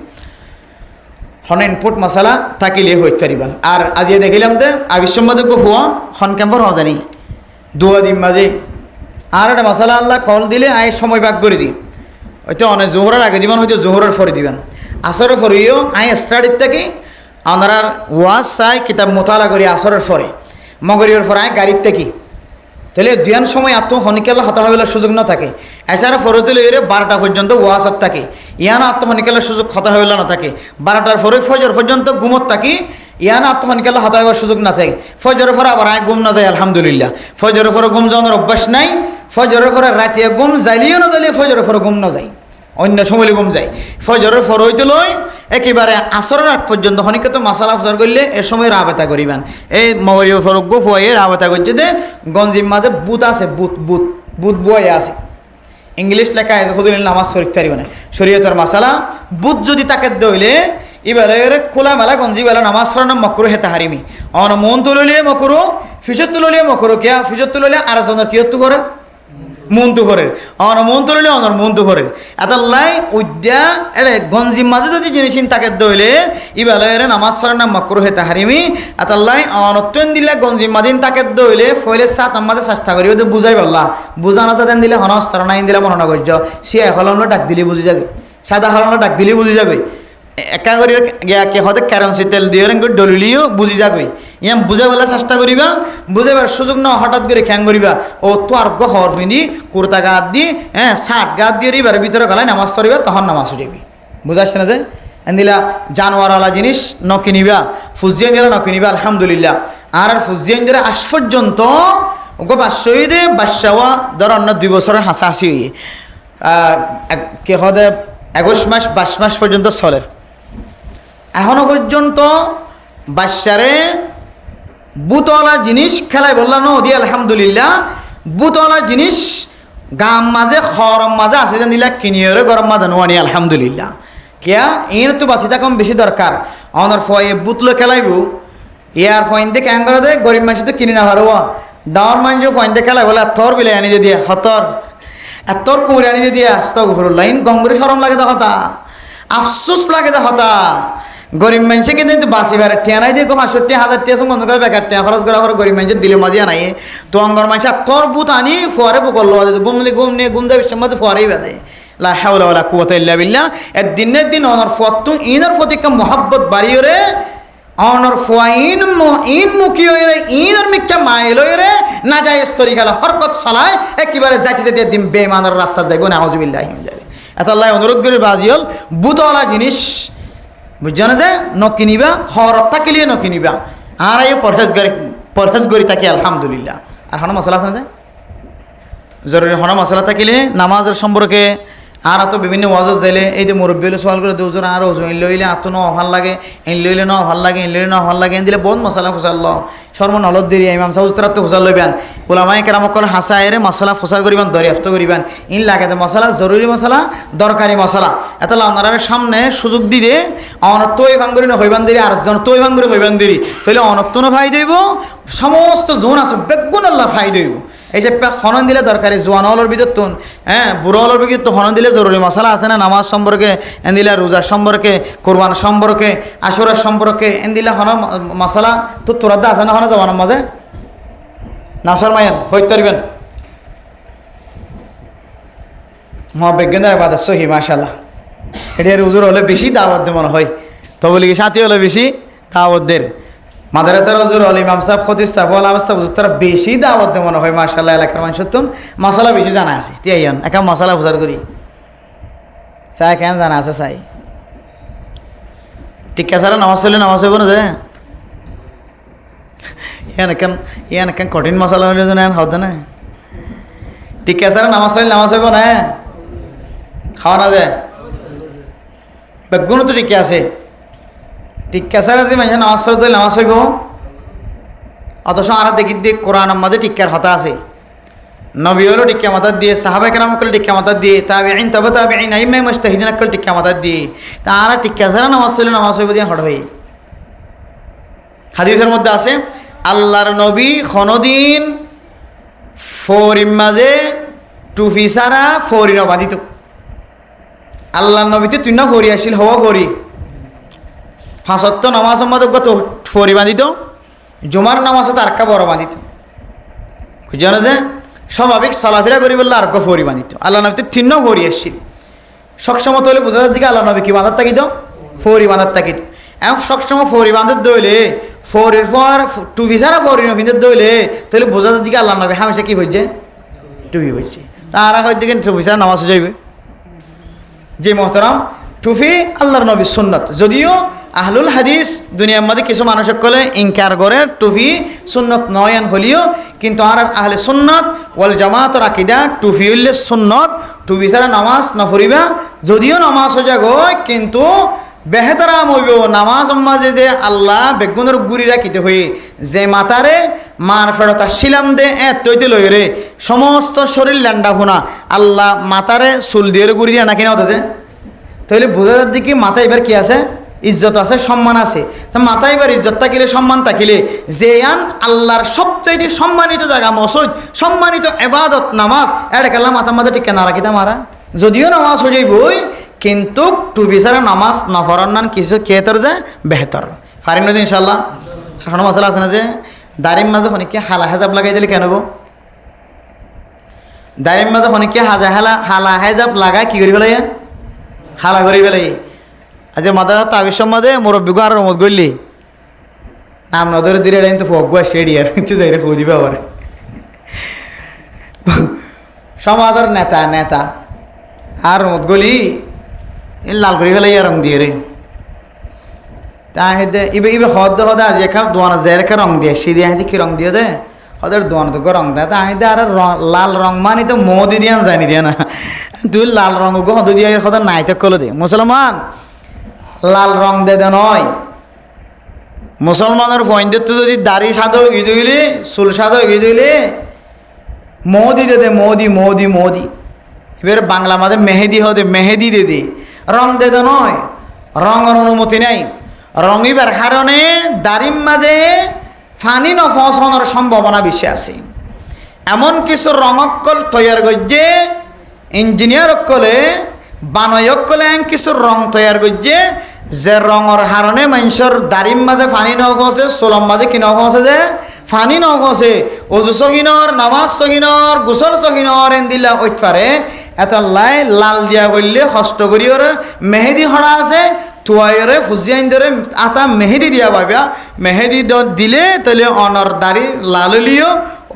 হন ইনপুট মশলা থাকিলে হইতে পারিবান আর আজি দেখিলাম যে আবিসম্বাদক হুয়া হন ক্যাম্পর হওয়া জানি দুয়া দিন মাঝে আর একটা মশলা আল্লাহ কল দিলে আয় সময় ভাগ করে দিই হয়তো অনেক জোহরের আগে দিবেন হয়তো জোহরের পরে দিবেন আসরের পরেও আয় স্টাডির থেকে আপনার ওয়াজ চাই কিতাব মোতালা করি আসরের পরে মগরিবের পরে আয় গাড়ির থেকে তাহলে দুয়ান সময় আত্ম হনিকালা হতা হইবার সুযোগ না থাকে এছাড়া ফরতে লইরে 12টা পর্যন্ত ওয়াজত থাকে ইয়ানা আত্মহনিকালার সুযোগ হতা হইলা না থাকে 12টার পরে ফজর পর্যন্ত ঘুমত থাকি ইয়ানা আত্মহনিকালা হতা হইবার সুযোগ না থাকে ফজরের পরে আবার আয় ঘুম না যায় আলহামদুলিল্লাহ ফজরের পরে ঘুম যাওয়ার অভ্যাস নাই ফজরের পরে রাতে ঘুম যাইলেও না যাইলে ফজরের পরে ঘুম না যায় অন্য সময় ঘুম যায় ফজরের পর হইতে লই একেবারে আসরের আগ পর্যন্ত হনিকে তো মশালা ফজর করলে এ সময় রাবেতা করিবেন এই মগরিব ফরক গো ফুয়ে রাবেতা করছে দে গঞ্জির মাঝে বুত আছে বুত বুত বুত বয়ে আছে ইংলিশ লেখা আছে হুজুরের নামাজ শরীফ তারি মানে শরীয়তের মশালা বুত যদি তাকে দইলে এবারে খোলা মেলা গঞ্জি বেলা নামাজ পড়ানো মকরু হেতে হারিমি অন মন তুলিয়ে মকরু ফিসত তুলিয়ে মকরু কিয়া ফিসত তুলিলে আর জনের কিয়ত করে মন্তু করে অনর মন তুলিলে অনর মন্তু করে এতাল্লাই উদ্যা এরে গঞ্জির মাঝে যদি জিনিস তাকে দইলে ইবেলা এরে নামাজ পড়ানো মকরু হেতে হারিমি এতাল্লাই অনত্বেন দিলে গঞ্জির মাদিন তাকে দইলে ফইলে সাত আমাদের চেষ্টা করি ওদের বুঝাই পারলা বুঝানো দেন দিলে হনস্তর নাই দিলে মননা করছ সে হলনলো ডাক দিলে বুঝি যাবে সাদা হলনলো ডাক দিলে বুঝি যাবে একা করি কে হতে কারেন্সি তেল দিয়ে ডলিলিও বুঝি যাবে ইয়াম বুঝে বলে চেষ্টা করিবা বুঝাবার সুযোগ না হঠাৎ করে খ্যাং করিবা ও তো আর গহর পিঁধি কুর্তা গাত দি হ্যাঁ শার্ট গাত দিয়ে এবার ভিতরে গলায় নামাজ পড়িবা তখন নামাজ উঠিবি বুঝাচ্ছে না যে দিলা জানোয়ারওয়ালা জিনিস নকিনিবা ফুজিয়ান দিলা নকিনিবা আলহামদুলিল্লাহ আর ফুজিয়ান দিলে আজ পর্যন্ত ওকে বাদশাহীদে বাদশাওয়া ধর অন্য 2 বছরের হাসাহাসি কে হদে 21 মাস 22 মাস পর্যন্ত চলে এখনো পর্যন্ত বাচ্চারে বুতলা জিনিস খেলায় বললাম নদী আলহামদুলিল্লাহ বুতলা জিনিস গাম মাঝে খরম মাঝে আছে যে নিলা কিনিয়রে গরম মাঝে নোয়ানি আলহামদুলিল্লাহ কিয়া এর তো বাঁচিটা কম বেশি দরকার আমার ফয়ে বুতলো খেলাইব ইয়ার ফয়েন দিয়ে ক্যাং করে দে গরিব মানুষ তো কিনে না পারব ডাওয়ার মানুষ ফয়েন দিয়ে খেলাই বলে এতর বিলে আনি দিয়ে হতর এতর কুমড়ে আনি দিয়ে আস্ত গুফরুল্লাহ ইন গঙ্গরে সরম লাগে দা হতা আফসোস লাগে দা হতা গরিব মানুষে কিন্তু বাঁচিবার টিয়া নাই দিয়ে 65,000 টিয়া বন্ধ করে বেকার টিয়া খরচ করা করে গরিব মানুষের দিলে মাঝিয়া নাই তো অঙ্গর মানুষ তোর বুত আনি ফুয়ারে বুকল ঘুমলে ঘুম নিয়ে ঘুম দেবে মধ্যে ফুয়ারেই বাদে লা হাওলা ওয়ালা কুওয়াতা ইল্লা বিল্লাহ দিনের দিন অনর ফতুন ইনর ফতিকা মোহাব্বত বাড়িয়ে অনর ফুয়াইন ইন মুখিয়ে ইনর মিক্কা মাইলরে না যায় স্তরি গেল হরকত সালায় একেবারে জাতিতে দিয়ে দিন বেঈমানের রাস্তা যাইব না আউযুবিল্লাহি মিন যালিক এত আল্লাহ অনুরোধ করে বাজিল বুতওয়ালা জিনিস বুঝছো না যে নকিনিবা হরত থাকিলে নকিনিবা আর এই পরহেজ করি থাকি আলহামদুলিল্লাহ আর হন মশলা আছে না জরুরি হন মশলা থাকিলে নামাজের সম্পর্কে আর তো বিভিন্ন ওয়াজত যাইলে এই যে মুরব্বী হলে সওয়াল করে দুজন আর ওজন লইলে আত ন ভাল লাগে এন লইলে ন ভাল লাগে এন লইলে ন ভাল লাগে এন দিলে বহুত মশলা ফুসাল সর্বন হলত দেরি ইমাম সাহেব উত্তরাতে ফুসাল লইবেন ওলামায়ে কেরামকল হাসায়েরে মশলা ফুসার করিবেন দরিয়াফত করিবেন ইন লাগে মশলা জরুরি মশলা দরকারি মশলা এত আপনার সামনে সুযোগ দিলে অনত্ত এই ভাঙ্গুরি ন হইবান দেরি আর জন তো এই ভাঙ্গুরি হইবান দেরি তাহলে অনত্ত ন ভাই দইব সমস্ত জোন আছে বেগুন আল্লাহ ফাই দইব এই যে হনন দিলে দরকারি জোয়ান হলর ভিতর তো বুড়ো হলর ভিতর তো হনন দিলে জরুরি মশলা আছে না নামাজ সম্পর্কে এন দিলে রোজার সম্পর্কে কোরবান সম্পর্কে আশুরার সম্পর্কে এন দিলে হন মশলা তো তোরাদা আছে না হন জওয়ানের মাঝে নাসর মায়েন হইতে পারবেন মহাবিজ্ঞানের বাদ সহি মাশাল্লাহ এটার উজুর হলে বেশি দাওয়াত মনে হয় তো বলি সাথী হলে বেশি দাওয়াতদের মাদ্রাসার হজুর হল ইমাম সাহেব খতিব সাহেব আলাম সাহেব তারা বেশি দাওয়াত মনে হয় মাশাআল্লাহ এলাকার মানুষের তো মশলা বেশি জানা আছে তিয়াইন একা মশলা প্রচার করি চাই কেন জানা আছে চাই টিকা ছাড়া নামাজ চলে নামাজ হইব না যে ইয়ান এখান কঠিন মশলা হলে হতে না টিকা ছাড়া নামাজ চলে নামাজ হইব না খাওয়া না যায় বেগুনও তো টিকা আছে টিক্কা ছাড়া যদি মানুষ নামাজ পড়ে তাহলে নামাজ হইব অথচ আর দেখি দিয়ে কোরআনের মাঝে টিক্কার হতা আছে নবী হলো টিক্কা মাথার দিয়ে সাহাবা কেরাম করলে টিক্কা মাথার দিয়ে তাবেঈন তবে তাবেঈন আইম্মা মুজতাহিদিন করলে টিক্কা মাথার দিয়ে তারা টিক্কা ছাড়া নামাজ পড়লে নামাজ হইব দিয়ে হট হই হাদিসের মধ্যে আছে আল্লাহর নবী কোনদিন ফরির মাঝে টুপি ছাড়া ফরি না বাঁধিত আল্লাহর নবীতে তুই না ফরি আসিল হওয়া ফরি ফাঁসত্ব নামাজ সম্মাদ ফরি বাঁধিত জুমার নামাজ আর কা বড় বাঁধিত বুঝানো যে স্বাভাবিক চলাফেরা করি বললে আর ফরি বাঁধিত আল্লাহ নবীতে তিন্ন ফরি আসছিল সবসময় তৈলে বোঝার দিকে আল্লাহ নবী কি বাঁধার থাকিত ফরি বাঁধার থাকিত এখন সবসময় ফরি বাঁধার দইলে ফরির পর টুপি ছাড়া ফরি নবীদের দইলে তাহলে বোঝার দিকে আল্লাহ নবী হামেশা কি হয়েছে টুপি হয়েছে তারা হয়তো কিন্তু টুপি ছাড়া নামাজ যাইবে যে মোহতারাম টুপি আল্লাহর নবীর সুন্নত যদিও আহলুল হাদিস দুনিয়ার মধ্যে কিছু মানুষের কলে ইনকার করে টুপি সুন্নত নয়ন হলিও কিন্তু আর আহলে সুন্নত ওয়াল জামাত আকিদা টুপি হইলে সুন্নত টুপি ছাড়া নামাজ নফরিবা যদিও নামাজ হয়ে যায় কিন্তু বেহেতারাম হইব নামাজ মাঝে যে আল্লাহ বেগুনের গুড়ি রাখিতে হয়ে যে মাতারে মার ফেরতা শিলাম দে তৈতে লই রে সমস্ত শরীর ল্যান্ডা ফোনা আল্লাহ মাতারে চুল দিয়ে গুড়ি দিয়ে নাকি না হতেছে তাহলে বোঝা যাচ্ছে কি মাথা এবার কি আছে ইজ্জত আছে সম্মান আছে তা মাথা এবার ইজ্জত থাকিলে সম্মান থাকিলে যে আন আল্লাহর সবচাইতে সম্মানিত জায়গা মসজিদ সম্মানিত ইবাদত নামাজ এটা কাল্লা মাথা মাথা টিকে না রাখিতে মারা যদিও নামাজ হয়ে যাইবই কিন্তু টুপি ছাড়া নামাজ নফরার নান কিছু খেতর যে বেহতর পারিম না ইনশাল্লাহ এখন মশলা আছে না যে দাড়ির মাঝে খনিকে হালা হেজাব লাগাই দিলে কেন হবো দাড়ির মাঝে খনিকে হালা হেজাব লাগাই কি করি পেলাই হালা করি পেলাই আজ মাথা তাবির সম্মাদে মুরব্বী আর রমত করলি নাম নদরে দিলে এটা কিন্তু ফগুয়া সেডি আর কিছু যাই রে খুঁজিবে আবার সমাজের নেতা আর রমত গলি লাল করে ফেলাই রং দিয়ে রে তাহেদে ইবে হদ হদা যে খা দোয়ানা জের খা রং দিয়ে সিঁড়ি হাতে কি রং দিয়ে দে হদের দোয়ানা তো রং দেয় তাহেদে আর লাল রং মানি তো মোদি দিয়া জানি দিয়া না তুই লাল রং গো হদ দিয়ে হদ নাই তো কলো দে মুসলমান লাল রং দেদে নয়। মুসলমানের ফয়েন্দের তো যদি দাড়ি সাদা হয়ে দিলে, চুল সাদা হয়ে দিলে মোদি দে দে, মোদি মোদি মোদি। এবার বাংলা মাঝে মেহেদি হদে, মেহেদি দে দে, রং দে দে নয়, রঙের অনুমতি নেই। রঙিবার কারণে দাড়ির মাঝে ফানি নফসনের সম্ভাবনা বেশি আছে। এমন কিছু রঙকল তৈয়ার করছে ইঞ্জিনিয়ার কলে, বানয়ক কলে কিছু রং তৈয়ার করছে যে রঙের কারণে মানুষের দাড়ির মাঝে ফানি নফসে, সোলম মাঝে কি নফসে, যে ফানি নফসে, অজু সহিনর, নামাজ সহিনর, গোসল সহিনর এন দিলা ওই পারে এত লাই লাল দিয়া বললে কষ্ট করি ওরে মেহেদি হরা আছে তুয়াইরে ফুজিয়াইন ধরে আতা মেহেদি দিয়া পাবিয়া। মেহেদি দিলে তাহলে অনর দাড়ি লাল লিও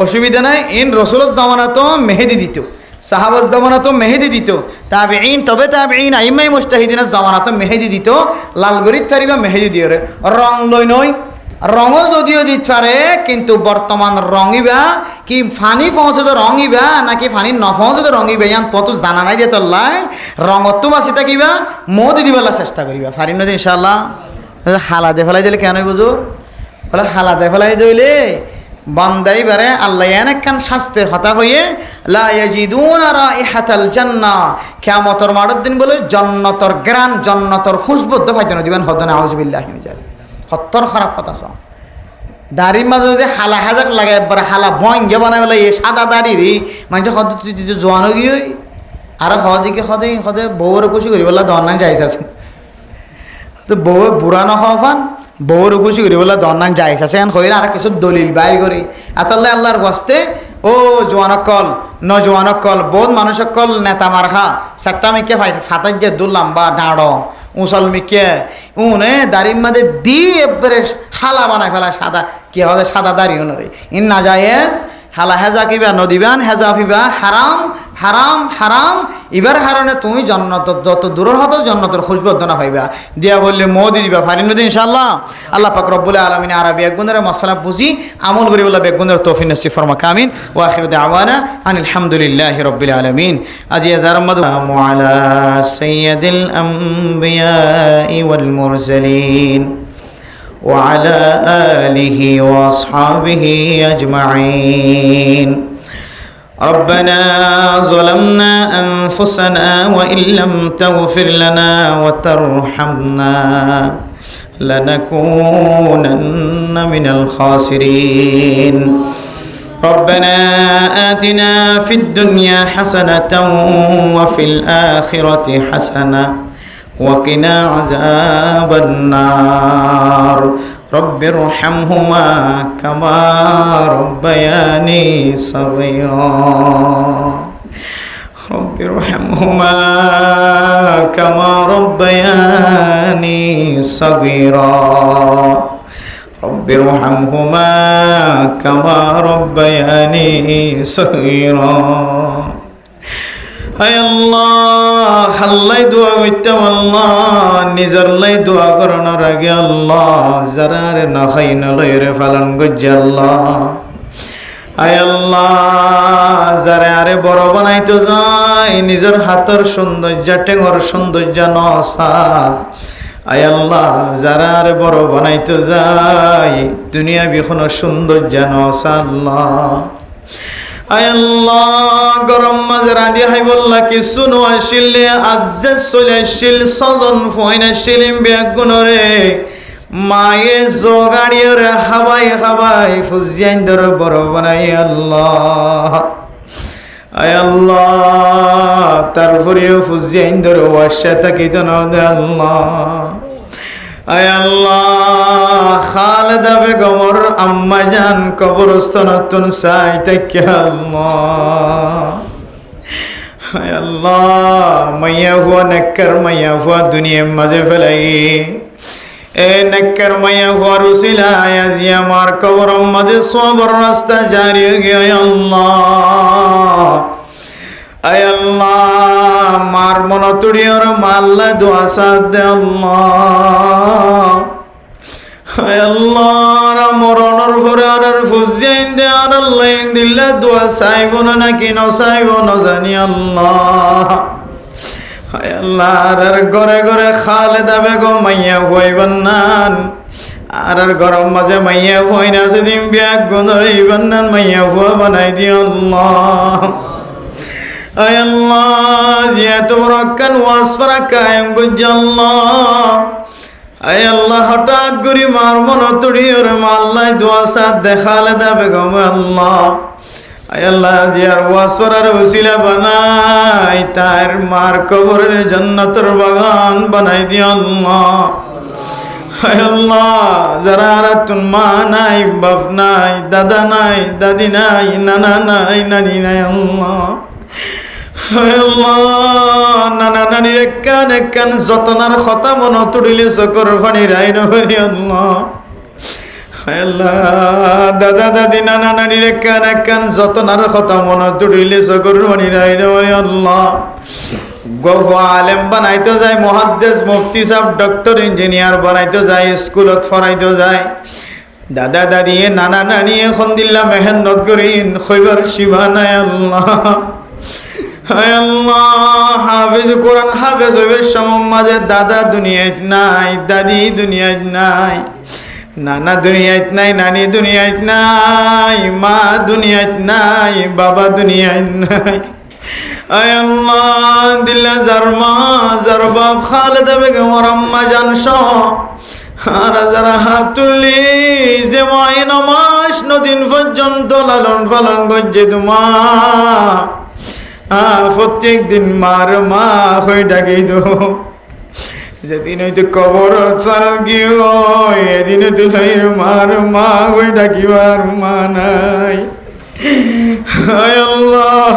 অসুবিধা নাই। ইন রসুলস জামানা তো মেহেদি দিত, সাহাবাজ জামানা তো মেহেদি দিত, তাবেঈন তবে তাবেঈন আইমাই মুজতাহিদিনের জামানা তো মেহেদি দিত। লাল গরিত পারিবা মেহেদি দিয়ে রং লই নই, রঙও যদিও দিতে পারে কিন্তু বর্তমান রঙিবা কি ফানি পৌঁছতে রঙিবা নাকি ফানি নপৌঁছতে রঙিবা ইয়ান তত জানা নাই যে তোল্লাই রঙত তো বাঁচি থাকিবা মদি দিবার চেষ্টা করিবা ফারিন নদী ইনশাআল্লাহ। হালা দে ফেলাই দিলে কেন বুঝো বলে হালা দে ফেলাই দিলে বান্দাই বারে আল্লাহ এনেকান শাস্তির হতা হয়ে লা ইয়াজিদুনা রাইহাতাল জান্নাহ, কিয়ামতের মাঠের দিন বলে জান্নাতের গ্রান, জান্নাতের খুশবু পাইতে না দিবেন। হদনা আউযুবিল্লাহি মিন যালিক। হত্তর খারাপ কথা সব দাড়ির মাঝে যদি হালা হাজাক লাগে একবার হালা ভঙ্গে বানাই বলে এই সাদা দাড়ি মানুষ সদ জোয়ান গিয়ে আর সদিকে সদে সদে বউর খুশি করি বলে দন্নান যাইছে আছে তো বউ বুড়া নখান বউর খুশি করি বলে দন্নান যাইছে আছে এখন কইরা আর কিছু দলিল বাইর করি এতলে আল্লাহর বস্তে ও জোয়ানকল নজওয়ানকল বহুত মানুষকল নেতা মারখা সাতটা মিকে ফাটাই যে দু লম্বা ডাঁড় উসল মিকে উনে দাড়ির মাঝে দিয়ে এবারে খালা বানায় ফেলা সাদা কি হবে সাদা দাড়ি ওনারে ইন না জায়েজ হালা হেজা কিবা নদীবান হেজা ফিবা হারাম হারাম হারাম। এবার কারণে তুমি জন্নত যত দূরের হতো জন্নতের খুশবর্ধনা পাইবা দিয়া বললে মোদি দিবা ফারিন নদী ইনশাআল্লাহ। আল্লাহ পাক রব্বুল আলামিন আরবি একগুণের মশলা বুঝি আমল করি বলে বেগুণের তৌফিক নসিব ফরমা কামিন ওয়া আখিরু দাওয়ানা আনিল হামদুলিল্লাহি রাব্বিল আলামিন। আজি আযারামাদু আলা সাইয়্যিদিল আমবিয়া ওয়াল মুরসালিন وعلى آله وأصحابه أجمعين. ربنا ظلمنا أنفسنا وإن لم تغفر لنا وترحمنا لنكونن من الخاسرين. ربنا آتنا في الدنيا حسنة وفي الآخرة حسنة وقنا عذاب النار. رب ارحمهما كما ربياني صغيرا. رب ارحمهما كما ربياني صغيرا. رب ارحمهما كما ربياني صغيرا. হায় আল্লাহ আল্লাহ দোয়া করতে আল্লাহ নিজের লাই দোয়া করানোর আগে আল্লাহ যারা রে না খাই না লইরে পালন করছে আল্লাহ। হায় আল্লাহ যারা আরে বড় বানাইতে যায় নিজের হাতের সৌন্দর্য টেঙর সৌন্দর্য নসা। আয় আল্লাহ যারা আরে বড় বানাইতে যায় দুনিয়া বিখনো সৌন্দর্য নসা আল্লাহ। আয় আল্লাহ গরম মাঝে রাঁধি হাই বললা কিছু নোয়াশিল আজ্জে চলে আসছিল ছজন ফইন আসছিল বেগুনরে মায়ে জোগাড়িয়ে হাবাই হাবাই ফুজিয়ান ধরে বড় বানাই আল্লাহ। আয় আল্লাহ তারপরেও ফুজিয়ান ধরে ওয়াশা থাকি তো না দে আল্লাহ। আয় আল্লাহ খালেদা বেগমর আম্মা জান কবরস্থানতুন চাই তাকে আল্লাহ। আয় আল্লাহ মাইয়া হুয়া নেকর মাইয়া হুয়া দুনিয়ার মাঝে ফেলাই এ নেকর মাইয়া হুয়া রুসিলায় আজি আমার কবর মাঝে সবর রাস্তা জারি গে আল্লাহ। আয় আল্লাহ মার মন তুড়িয়র মাল্লা দোয়া সাদ দে আল্লাহ। আয় আল্লাহ মরণর ভরে আর ফুজিয়াইন দে আর আল্লাহ দিল্লা দোয়া চাইব না নাকি নচাইব না জানি আল্লাহ। হায় আল্লাহ আর ঘরে ঘরে খালেদা বেগম মাইয়া হইবেন নান আর গরম মাঝে মাইয়া হই না সেদিন ব্যাগ গুণর ইবেন নান মাইয়া হুয়া বানাই দিও আল্লাহ। আয় আল্লাহ জিয়া তোমার কান ওয়াসফরা কায়েম গুজ্জাল্লাহ। আয় আল্লাহ হঠাৎ করি মার মন তুড়ি ওরে মাল্লাই দোয়া সাথ দেখালে দা বেগম আল্লাহ। আয় আল্লাহ জিয়ার ওয়াসফরার উসিলা বানাই তার মার কবরের জান্নাতের বাগান বানাই দিও আল্লাহ। আয় আল্লাহ যারা আর তুন মা নাই বাপ নাই দাদা নাই দাদি নাই নানা নাই নানি নাই আল্লাহ। নানা নানির একান একান যতনার কথা মন তুড়িলে চকর ফানি রাইন হরি আল্লাহ। দাদা দাদি নানা নানির একান একান যতনার কথা মন তুড়িলে চকর ফানি রাইন হরি আল্লাহ। গল্প আলেম বানাইতে যায়, মুহাদ্দিস মুফতি সাহেব ডক্টর ইঞ্জিনিয়ার বানাইতে যায়, স্কুলত পড়াইতে যায়। দাদা দাদি নানা নানি এখন দিল্লা মেহনত করিন খৈবার সীমা নাই আল্লাহ। হায় আল্লাহ হাফেজ কোরআন হাফেজ হইবে সমাজে দাদা দুনিয়াত নাই, দাদি দুনিয়াত নাই, নানা দুনিয়াত নাই, নানি দুনিয়াত নাই, মা দুনিয়াত নাই, বাবা দুনিয়াত নাই। আয় আল্লাহ দিল্লা যার মা যার বাপ খালেদা বেগম আর আম্মা জান সহ আর যারা হাত তুললি যে মাই নমাস নদিন পর্যন্ত লালন পালন করছে তোমা প্রত্যেক দিন মার মা হয়ে ডাকি দো। যেদিন হইতে কবর ছাড় গিয়ে এদিন তুলাই মার মা হয়ে ডাকিবার মা নাই। হায় আল্লাহ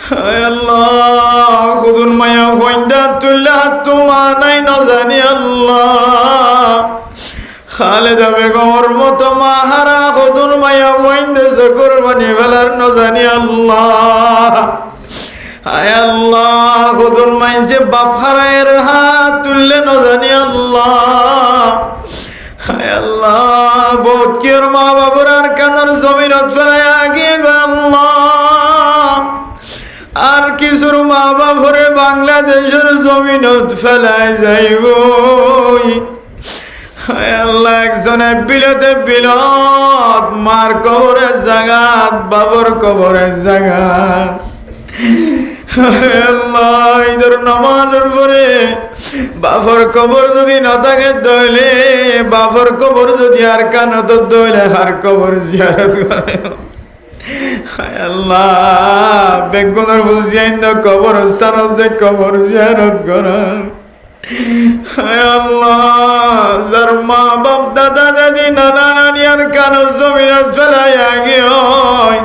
হায় আল্লাহ খুদুন মায়া ফইন্দা তুল্লা তোমা নাই ন জানি আল্লাহ। খালেদা বেগমর মতো মাহারা খুদুন মায়া ফইন্দা চকর বানি ফেলার ন জানি আল্লাহ। হায় আল্লাহ খুদুন মাইনছে বাপ হারায়ের হাত তুললে ন জানি আল্লাহ। হায় আল্লাহ বহুত কিয়র মা বাবুর আর কানার জমিনত ফেলায় আগিয়ে গো আল্লাহ। আর কিছুর মা বাবুরে বাংলাদেশের জমিনত ফেলায় যাইব। হায় আল্লাহ একজনে বিলতে বিলত মার কবরের জাগাত বাবর কবরের জাগাত। হায় আল্লাহ ঈদের নামাজের পরে বাফর কবর যদি না থাকে দইলে বাফর কবর যদি আর কানত দইলে আর কবর জিয়ারত করে। হায় আল্লাহ বেগুনের বুঝিয়াইন কবর স্থানত যে কবর জিয়ারত করার। হায় আল্লাহ যার মা বাপ দাদা দাদি নানা নানি আর কানো জমিনত ফেলাই আগে হয়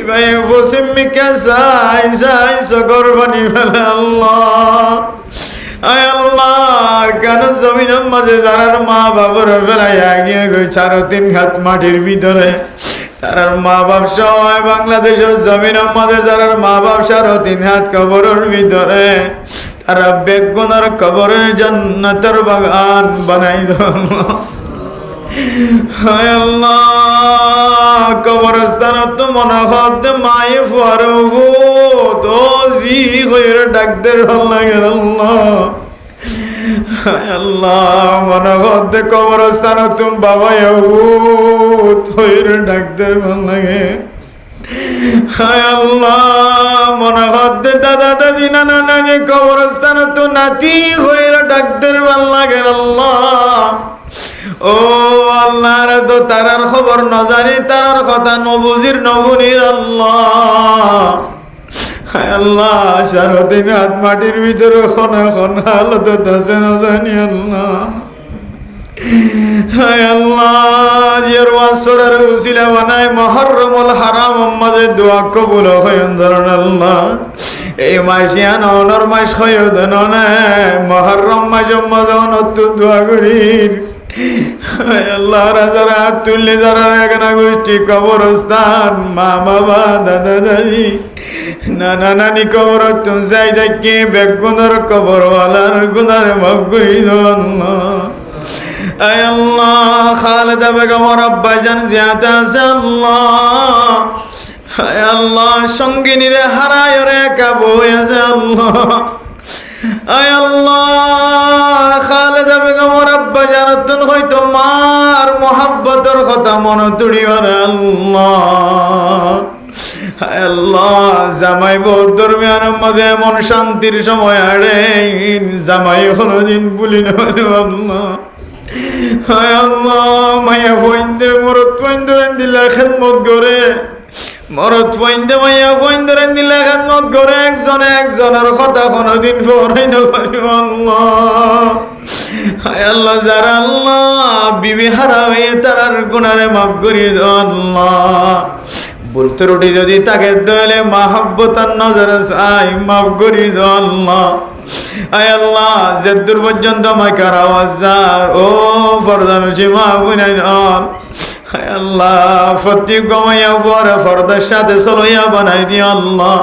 ভাই পশ্চিমিকা যাই যাই চকর বানি ফেলে আল্লাহ। আয় আল্লাহ আর কানো জমিনের মাঝে যারার মা বাবার ফেলাই আগে গই 4-3 হাত মাটির ভিতরে তারার মা বাপ সবাই বাংলাদেশের জমিনের মাঝে যারার মা বাপ 3.5 হাত কবরের ভিতরে তারা বেগুনের কবরের জান্নাতের বাগান বানাই দিল। হায় আল্লাহ কবরস্থানত মনে হতে মাই ফারুফু তো জি হইরে ডাকদের ভাল লাগে আল্লাহ। হায় আল্লাহ মনে হতে কবরস্থানত বাবা ভূত হইরে ডাকদের ভাল লাগে। হায় আল্লাহ মনে হতে দাদা দাদি নানা নানি কবরস্থানত নাতি হইরে ডাকদের ভাল লাগে আল্লাহ। ও আল্লাহ রে তো তারার খবর ন জানি তারার কথা নবুজির নবুনির আল্লাহ। হায় আল্লাহ 4-3 হাত মাটির ভিতরে খনা খনা হালত আছে ন জানি আল্লাহ। হায় আল্লাহ জিয়ার ওয়াসরার উসিলা বানায় মুহররমুল হারাম মাঝে দোয়া কবুল হয়ন ধরন আল্লাহ। এই মাসিয়ান অনর মাস হয়ে দেন না মুহররম মাসে মাঝে অনত দোয়া করিন। হায় আল্লাহ যারা তুললে যারা এখানে গোষ্ঠী কবরস্থান মা বাবা দাদা দাদি নানা নানি কবর তুমি যাই দেখি বেগুনের কবরওয়ালার গুনার মাফ করি আল্লাহ। আয় আল্লাহ খালেদা বেগম আব্বাজান জিয়াদা আছে আল্লাহ। হায় আল্লাহ সঙ্গিনীরে হারায় রে কাবু আছে আল্লাহ। আয় আল্লাহ খালেদা বেগমের আব্বা জানাতুন হয়তো মার মোহাব্বতের কথা মনে তুড়িবার আল্লাহ। আয় আল্লাহ জামাই বউ দরমিয়ানের মধ্যে এমন শান্তির সময় আরে জামাই কোনোদিন ভুলি না আল্লাহ। হায় আল্লাহ মায়া ফইন্দে মরত ফইন্দরেন দিলা খেদমত করে মরত ফইন্দে মায়া ফইন্দরেন দিলা খেদমত করে একজনের কথা কোনোদিন ফরাই না পারি আল্লাহ। হায় আল্লাহ যারা আল্লাহ বিবি হারা হয়ে তারার গুনারে মাফ করিয়ে দাও আল্লাহ। ভুল ত্রুটি যদি তাকে দলে মাহব্বতার নজরে চাই মাফ করিয়ে দাও আল্লাহ। আয় আল্লাহ যে দূর পর্যন্ত মাইকার আওয়াজ যার ও ফরদান সীমা বুনাই আয় আল্লাহ ফতি গমাইয়া পরে ফরদার সাথে চলইয়া বানাই দিও আল্লাহ,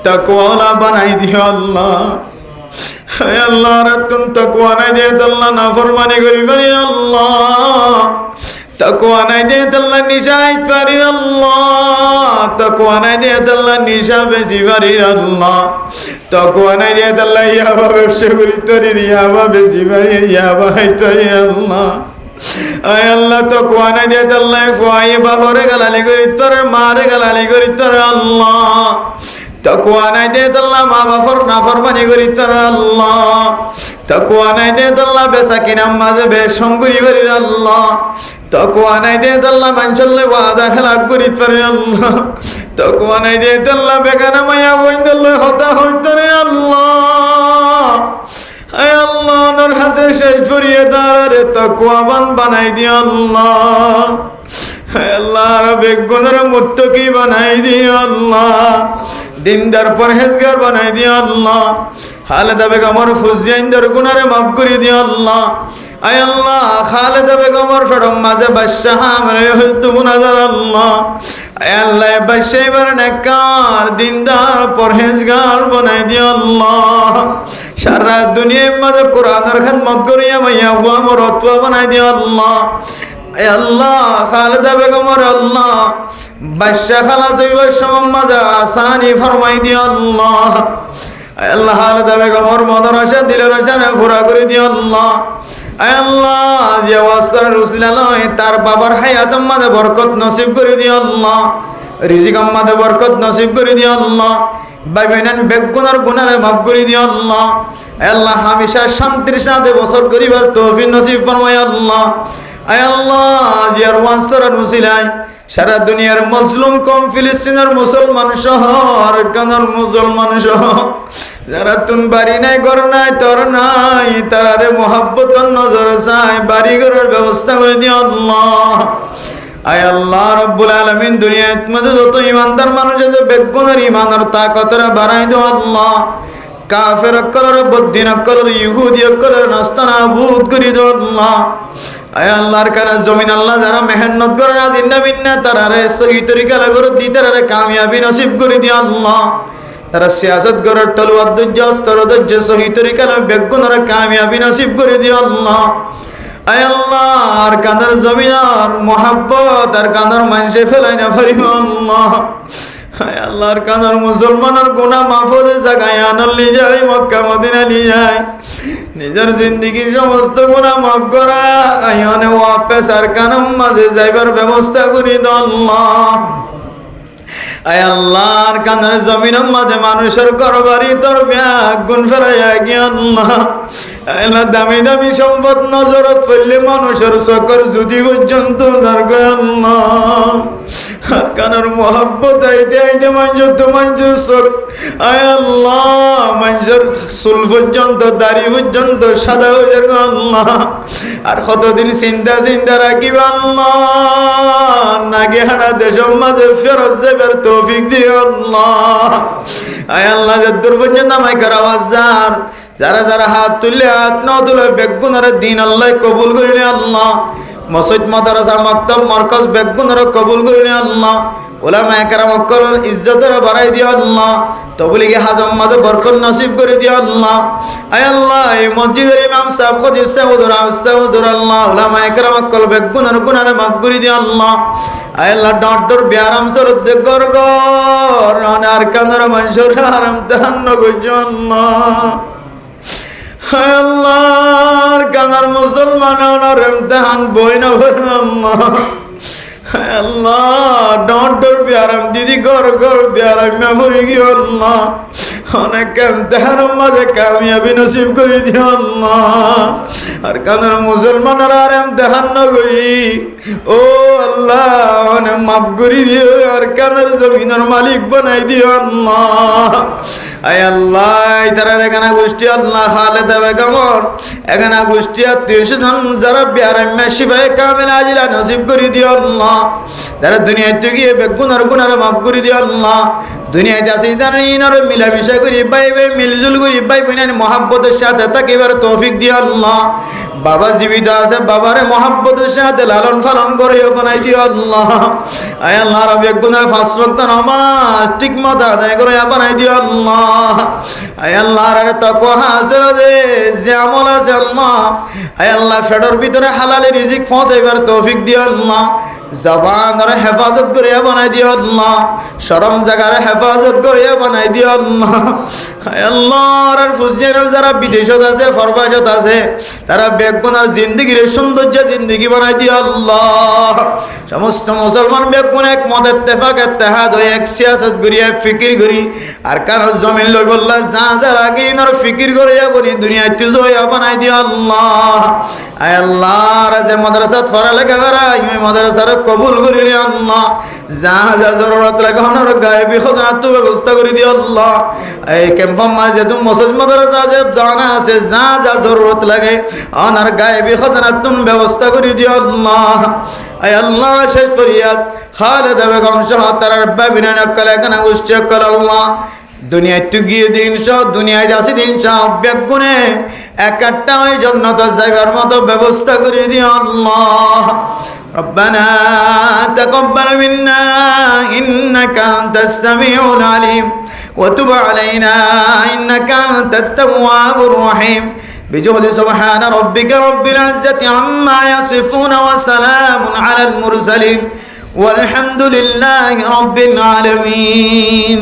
তাকওয়ালা বানাই দিও আল্লাহ। আয় আল্লাহ রাতুন তাকওয়া নাই দে আল্লাহ নাফরমানি করি পারি আল্লাহ, তাকওয়া নাই দে আল্লাহ নিশাই পারি আল্লাহ, তাকওয়া নাই দে আল্লাহ নিশা বেশি পারি আল্লাহ, তাকওয়া নাই দে আল্লাহ ইয়াবা ব্যবসা করি তরি ইয়াবা বেশি পারি ইয়াবা তরি আল্লাহ। আয় আল্লাহ তাকওয়া নাই দে আল্লাহ ফুয়াই বাবারে গালালি করি তোর মারে গালালি করি তোর আল্লাহ, তাকওয়া নাই দে আল্লাহ মা বাবার নাফরমানি করি তোর আল্লাহ, তাকওয়া নাই দে আল্লাহ বেসাকিনার মাঝে বেসঙ্গরি করি আল্লাহ, তাকওয়া নাই দে আল্লাহ মানচলে ওয়াদা খেলাপ করি তোর আল্লাহ, তাকওয়া নাই দে আল্লাহ বেগানা মায়া বইন্দলে হতা হইতরে আল্লাহ। আয় আল্লাহ নর হাসে শেষ ফরিয়ে দাঁড়ারে তাকওয়াবান বানাই দিও আল্লাহ। আয় আল্লাহ বেগুনের মুত্তাকি বানাই দিও আল্লাহ, দিনদার পরহেজগার বানাই দিও আল্লাহ। খালেদা বেগমের ফুজিয়াইনদের গুনারে মাফ করে দিও আল্লাহ। আয় আল্লাহ খালেদা বেগমের ফেরম মাঝে বাদশাহ আমরে হইতো মুনাজার আল্লাহ। আয় আল্লাহ বাদশাহ এবার নেককার দিনদার পরহেজগার বানাই দিও আল্লাহ। সারা দুনিয়ার মাঝে কোরআনের খিদমত করিয়া মাইয়া হুয়া মরতওয়া বানাই দিও আল্লাহ। আয় আল্লাহ খালেদা বেগমের আল্লাহ বাদশাহ খালাস হইবার সময় মাঝে আসানি ফরমাই দিও আল্লাহ। আয় আল্লাহ খালেদা বেগমের মাদ্রাসা দিলের জানে পুরা করে দিও আল্লাহ। আয় আল্লাহ যে ওয়াস্তার রুসিলা নয় তার বাবার হায়াতের মাঝে বরকত নসিব করে দিও আল্লাহ, রিজিকের মাঝে বরকত নসিব করে দিও আল্লাহ। বাইবেন বেগুনার গুনারে মাফ করে দিও আল্লাহ। আয় আল্লাহ হামেশা শান্তির সাথে বছর করিবার তৌফিক নসিব ফরমাই আল্লাহ। আয় আল্লাহ জিয়ার ওয়াস্তার রুসিলাই সারা দুনিয়ার মজলুম কম ফিলিস্তিনের মুসলমান সহ আর কানার মুসলমান সহ যারা তুন বাড়ি নাই ঘর নাই তোর নাই তারারে মোহাব্বতের নজরে চাই বাড়ি ঘরের ব্যবস্থা করে দিও আল্লাহ। আয় আল্লাহ রব্বুল আলামিন দুনিয়ার মধ্যে যত ইমানদার মানুষ আছে বেগুনের ইমানের তাকতরে বাড়াই দিও আল্লাহ। কাফের অক্কলের বদ্দিন অক্কলের ইহুদি অক্কলের নাস্তানা ভূত করি দিও আল্লাহ। আয় আল্লাহর কানে জমিন আল্লাহ যারা মেহনত করে না জিন্না বিন্না তারারে সহি তরিকা লাগরে দি তারারে কামিয়াবি নসিব করে দিও আল্লাহ। তারা সিয়াসত গড়ের তলওয়ার ধৈর্য অস্ত্র ধৈর্য সহি তরিকা বেগুনের কামিয়াবি নসিব করে দিও আল্লাহ। আয় আল্লাহ আর কানের জমিনার মোহাব্বত আর কানের মানুষে ফেলাই না পারিব আল্লাহ। আয় আল্লাহর কানের মুসলমানের গুনাহ মাফুদে জাগায় আনলি যায় মক্কা মদিনা নিয়ে যায় নিজের জিন্দিগির সমস্ত গুনাহ মাফ করা আয়নে ওয়াপস আর কানের মাঝে যাইবার ব্যবস্থা করি দাও আল্লাহ। আয় আল্লাহর কানের জমিনের মাঝে মানুষের করবারি তোর ব্যাগ গুণ ফেরাইয়া গিয়ে আল্লাহ। আল্লাহ দামি দামি সম্পদ নজরত ফেললে মানুষের চকর যদি পর্যন্ত আল্লাহ আর কানের মোহাব্বত আইতে আইতে মানুষের তো মানুষের চোখ আয় আল্লাহ মানুষের চুল পর্যন্ত দাড়ি পর্যন্ত সাদা হয়ে যাবে আল্লাহ। আর কতদিন চিন্তা চিন্তা রাখিব আল্লাহ নাগে হারা দেশের মাঝে ফেরত যাবার তৌফিক দিও আল্লাহ। আয় আল্লাহ যে দূর পর্যন্ত মাইকার আওয়াজ যার যারা যারা হাত তুললে হাত না তুলে বেগুনের দিন আল্লাহ কবুল করিলে আল্লাহ। মসজিদ মাদ্রাসা মাকতাব মারকাজ বেগুনের কবুল করিলে আল্লাহ। উলামা একরাম অক্কলের ইজ্জতের বাড়াই দিও আল্লাহ। তবলিগে হাজম মাঝে বরকত নসিব করে দিও আল্লাহ। আয় আল্লাহ এই মসজিদের ইমাম সাহেব খতিব সাহেব হুজুর আল্লাহ উলামা একরাম অক্কল বেগুনের গুনারে মাফ করে দিও আল্লাহ। আয় আল্লাহ ডর বিয়ারাম সরদ গর গর আর কানের মানুষের আরাম তাহান্ন গজ আল্লাহ। হায় আল্লাহর কানার মুসলমানের ইমতিহান বই না আল্লাহ। হায় আল্লাহ ডর বিয়ারাম দিদি গর বিয়ারাম মে ভরি গিয়ে আল্লাহ অনেক ইমতিহানের মাঝে কামিয়াবি নসিব করে দিও আল্লাহ। আর কানার মুসলমানের আর ইমতিহান না করি ও আল্লাহ অনেক মাফ করে দিও। আর কানার জমিনের মালিক বানাই দিও আল্লাহ। আয় আল্লাহ তারা এখানে গোষ্ঠী আল্লাহ খালেদা বেগমর এখানে গোষ্ঠী আত্মীয়স্বজন যারা বিয়ারাম্যা শিবায় কামিল আজিলা নসিব করে দিও আল্লাহ। যারা দুনিয়াতে গিয়ে বেগুনার গুনার মাফ করে দিও আল্লাহ। দুনিয়াতে আসি তারা ইনার মিলামিশা করি ভাই মিলজুল করি ভাই বোনের মহাব্বতের সাথে তাকিবার তৌফিক দিও আল্লাহ। বাবা জীবিত আছে বাবারে মহাব্বতের সাথে লালন পালন করে বানাই দিও আল্লাহ। আয় আল্লাহ রব্বি গুনার 5 ওয়াক্ত নামাজ ঠিকমতো আদায় করে বানাই দিও আল্লাহ। আয় আল্লাহ রে তাকওয়া হাসিল যে আমল আছে আল্লাহ। আয় আল্লাহ ফেডর ভিতরে হালালি রিজিক পৌঁছাইবার তৌফিক দিও আল্লাহ। জবানের হেফাজত করে বানাই দিও আল্লাহ। শরম জায়গার হেফাজত করে বানাই দিও আল্লাহ। আয় আল্লাহর ফুজিয়ার যারা বিদেশত আছে ফরবাজত আছে তারা বেগুনার জিন্দেগির সৌন্দর্য জিন্দেগি বানাই দিও আল্লাহ। সমস্ত মুসলমান বেগুন এক মত ইত্তেফাক ইত্তেহাদ হয়ে এক সিয়াসত করিয়া ফিকির করি আর কারো জমিন লই বললা যা যা আগে ইনর ফিকির করিয়া বলি দুনিয়ায় তুই জয়া বানাই দিও আল্লাহ। আয় আল্লাহর যে মাদ্রাসাত পড়ালেখা করা ওই মাদ্রাসার কবুল করিলে আল্লাহ। যা যা জরুরত লাগে ওনার গায়েবী খজানাত তো ব্যবস্থা করে দিও আল্লাহ। এই ক্যাম্পাম মাঝে তুমি মসজিদ মাদ্রাসা যে জানা আছে যা যা জরুরত লাগে ওনার গায়েবী খজানাত তুমি ব্যবস্থা করে দিও আল্লাহ। আয় আল্লাহ শেষ ফরিয়াদ খালেদা বেগম সহ তার বাবিনা নকল এখানে গোষ্ঠী অকল আল্লাহ। দুনিয়ায় তুই গিয়ে দিন সব দুনিয়ায় আসি দিন সব বেগুনে একটা ওই জন্নত যাইবার মতো ব্যবস্থা করে দিও আল্লাহ। ربنا تقبل منا إنك أنت السميع العليم وتب علينا إنك أنت التواب الرحيم بجهد سبحان ربك رب العزة عما يصفون وسلام على المرسلين والحمد لله رب العالمين.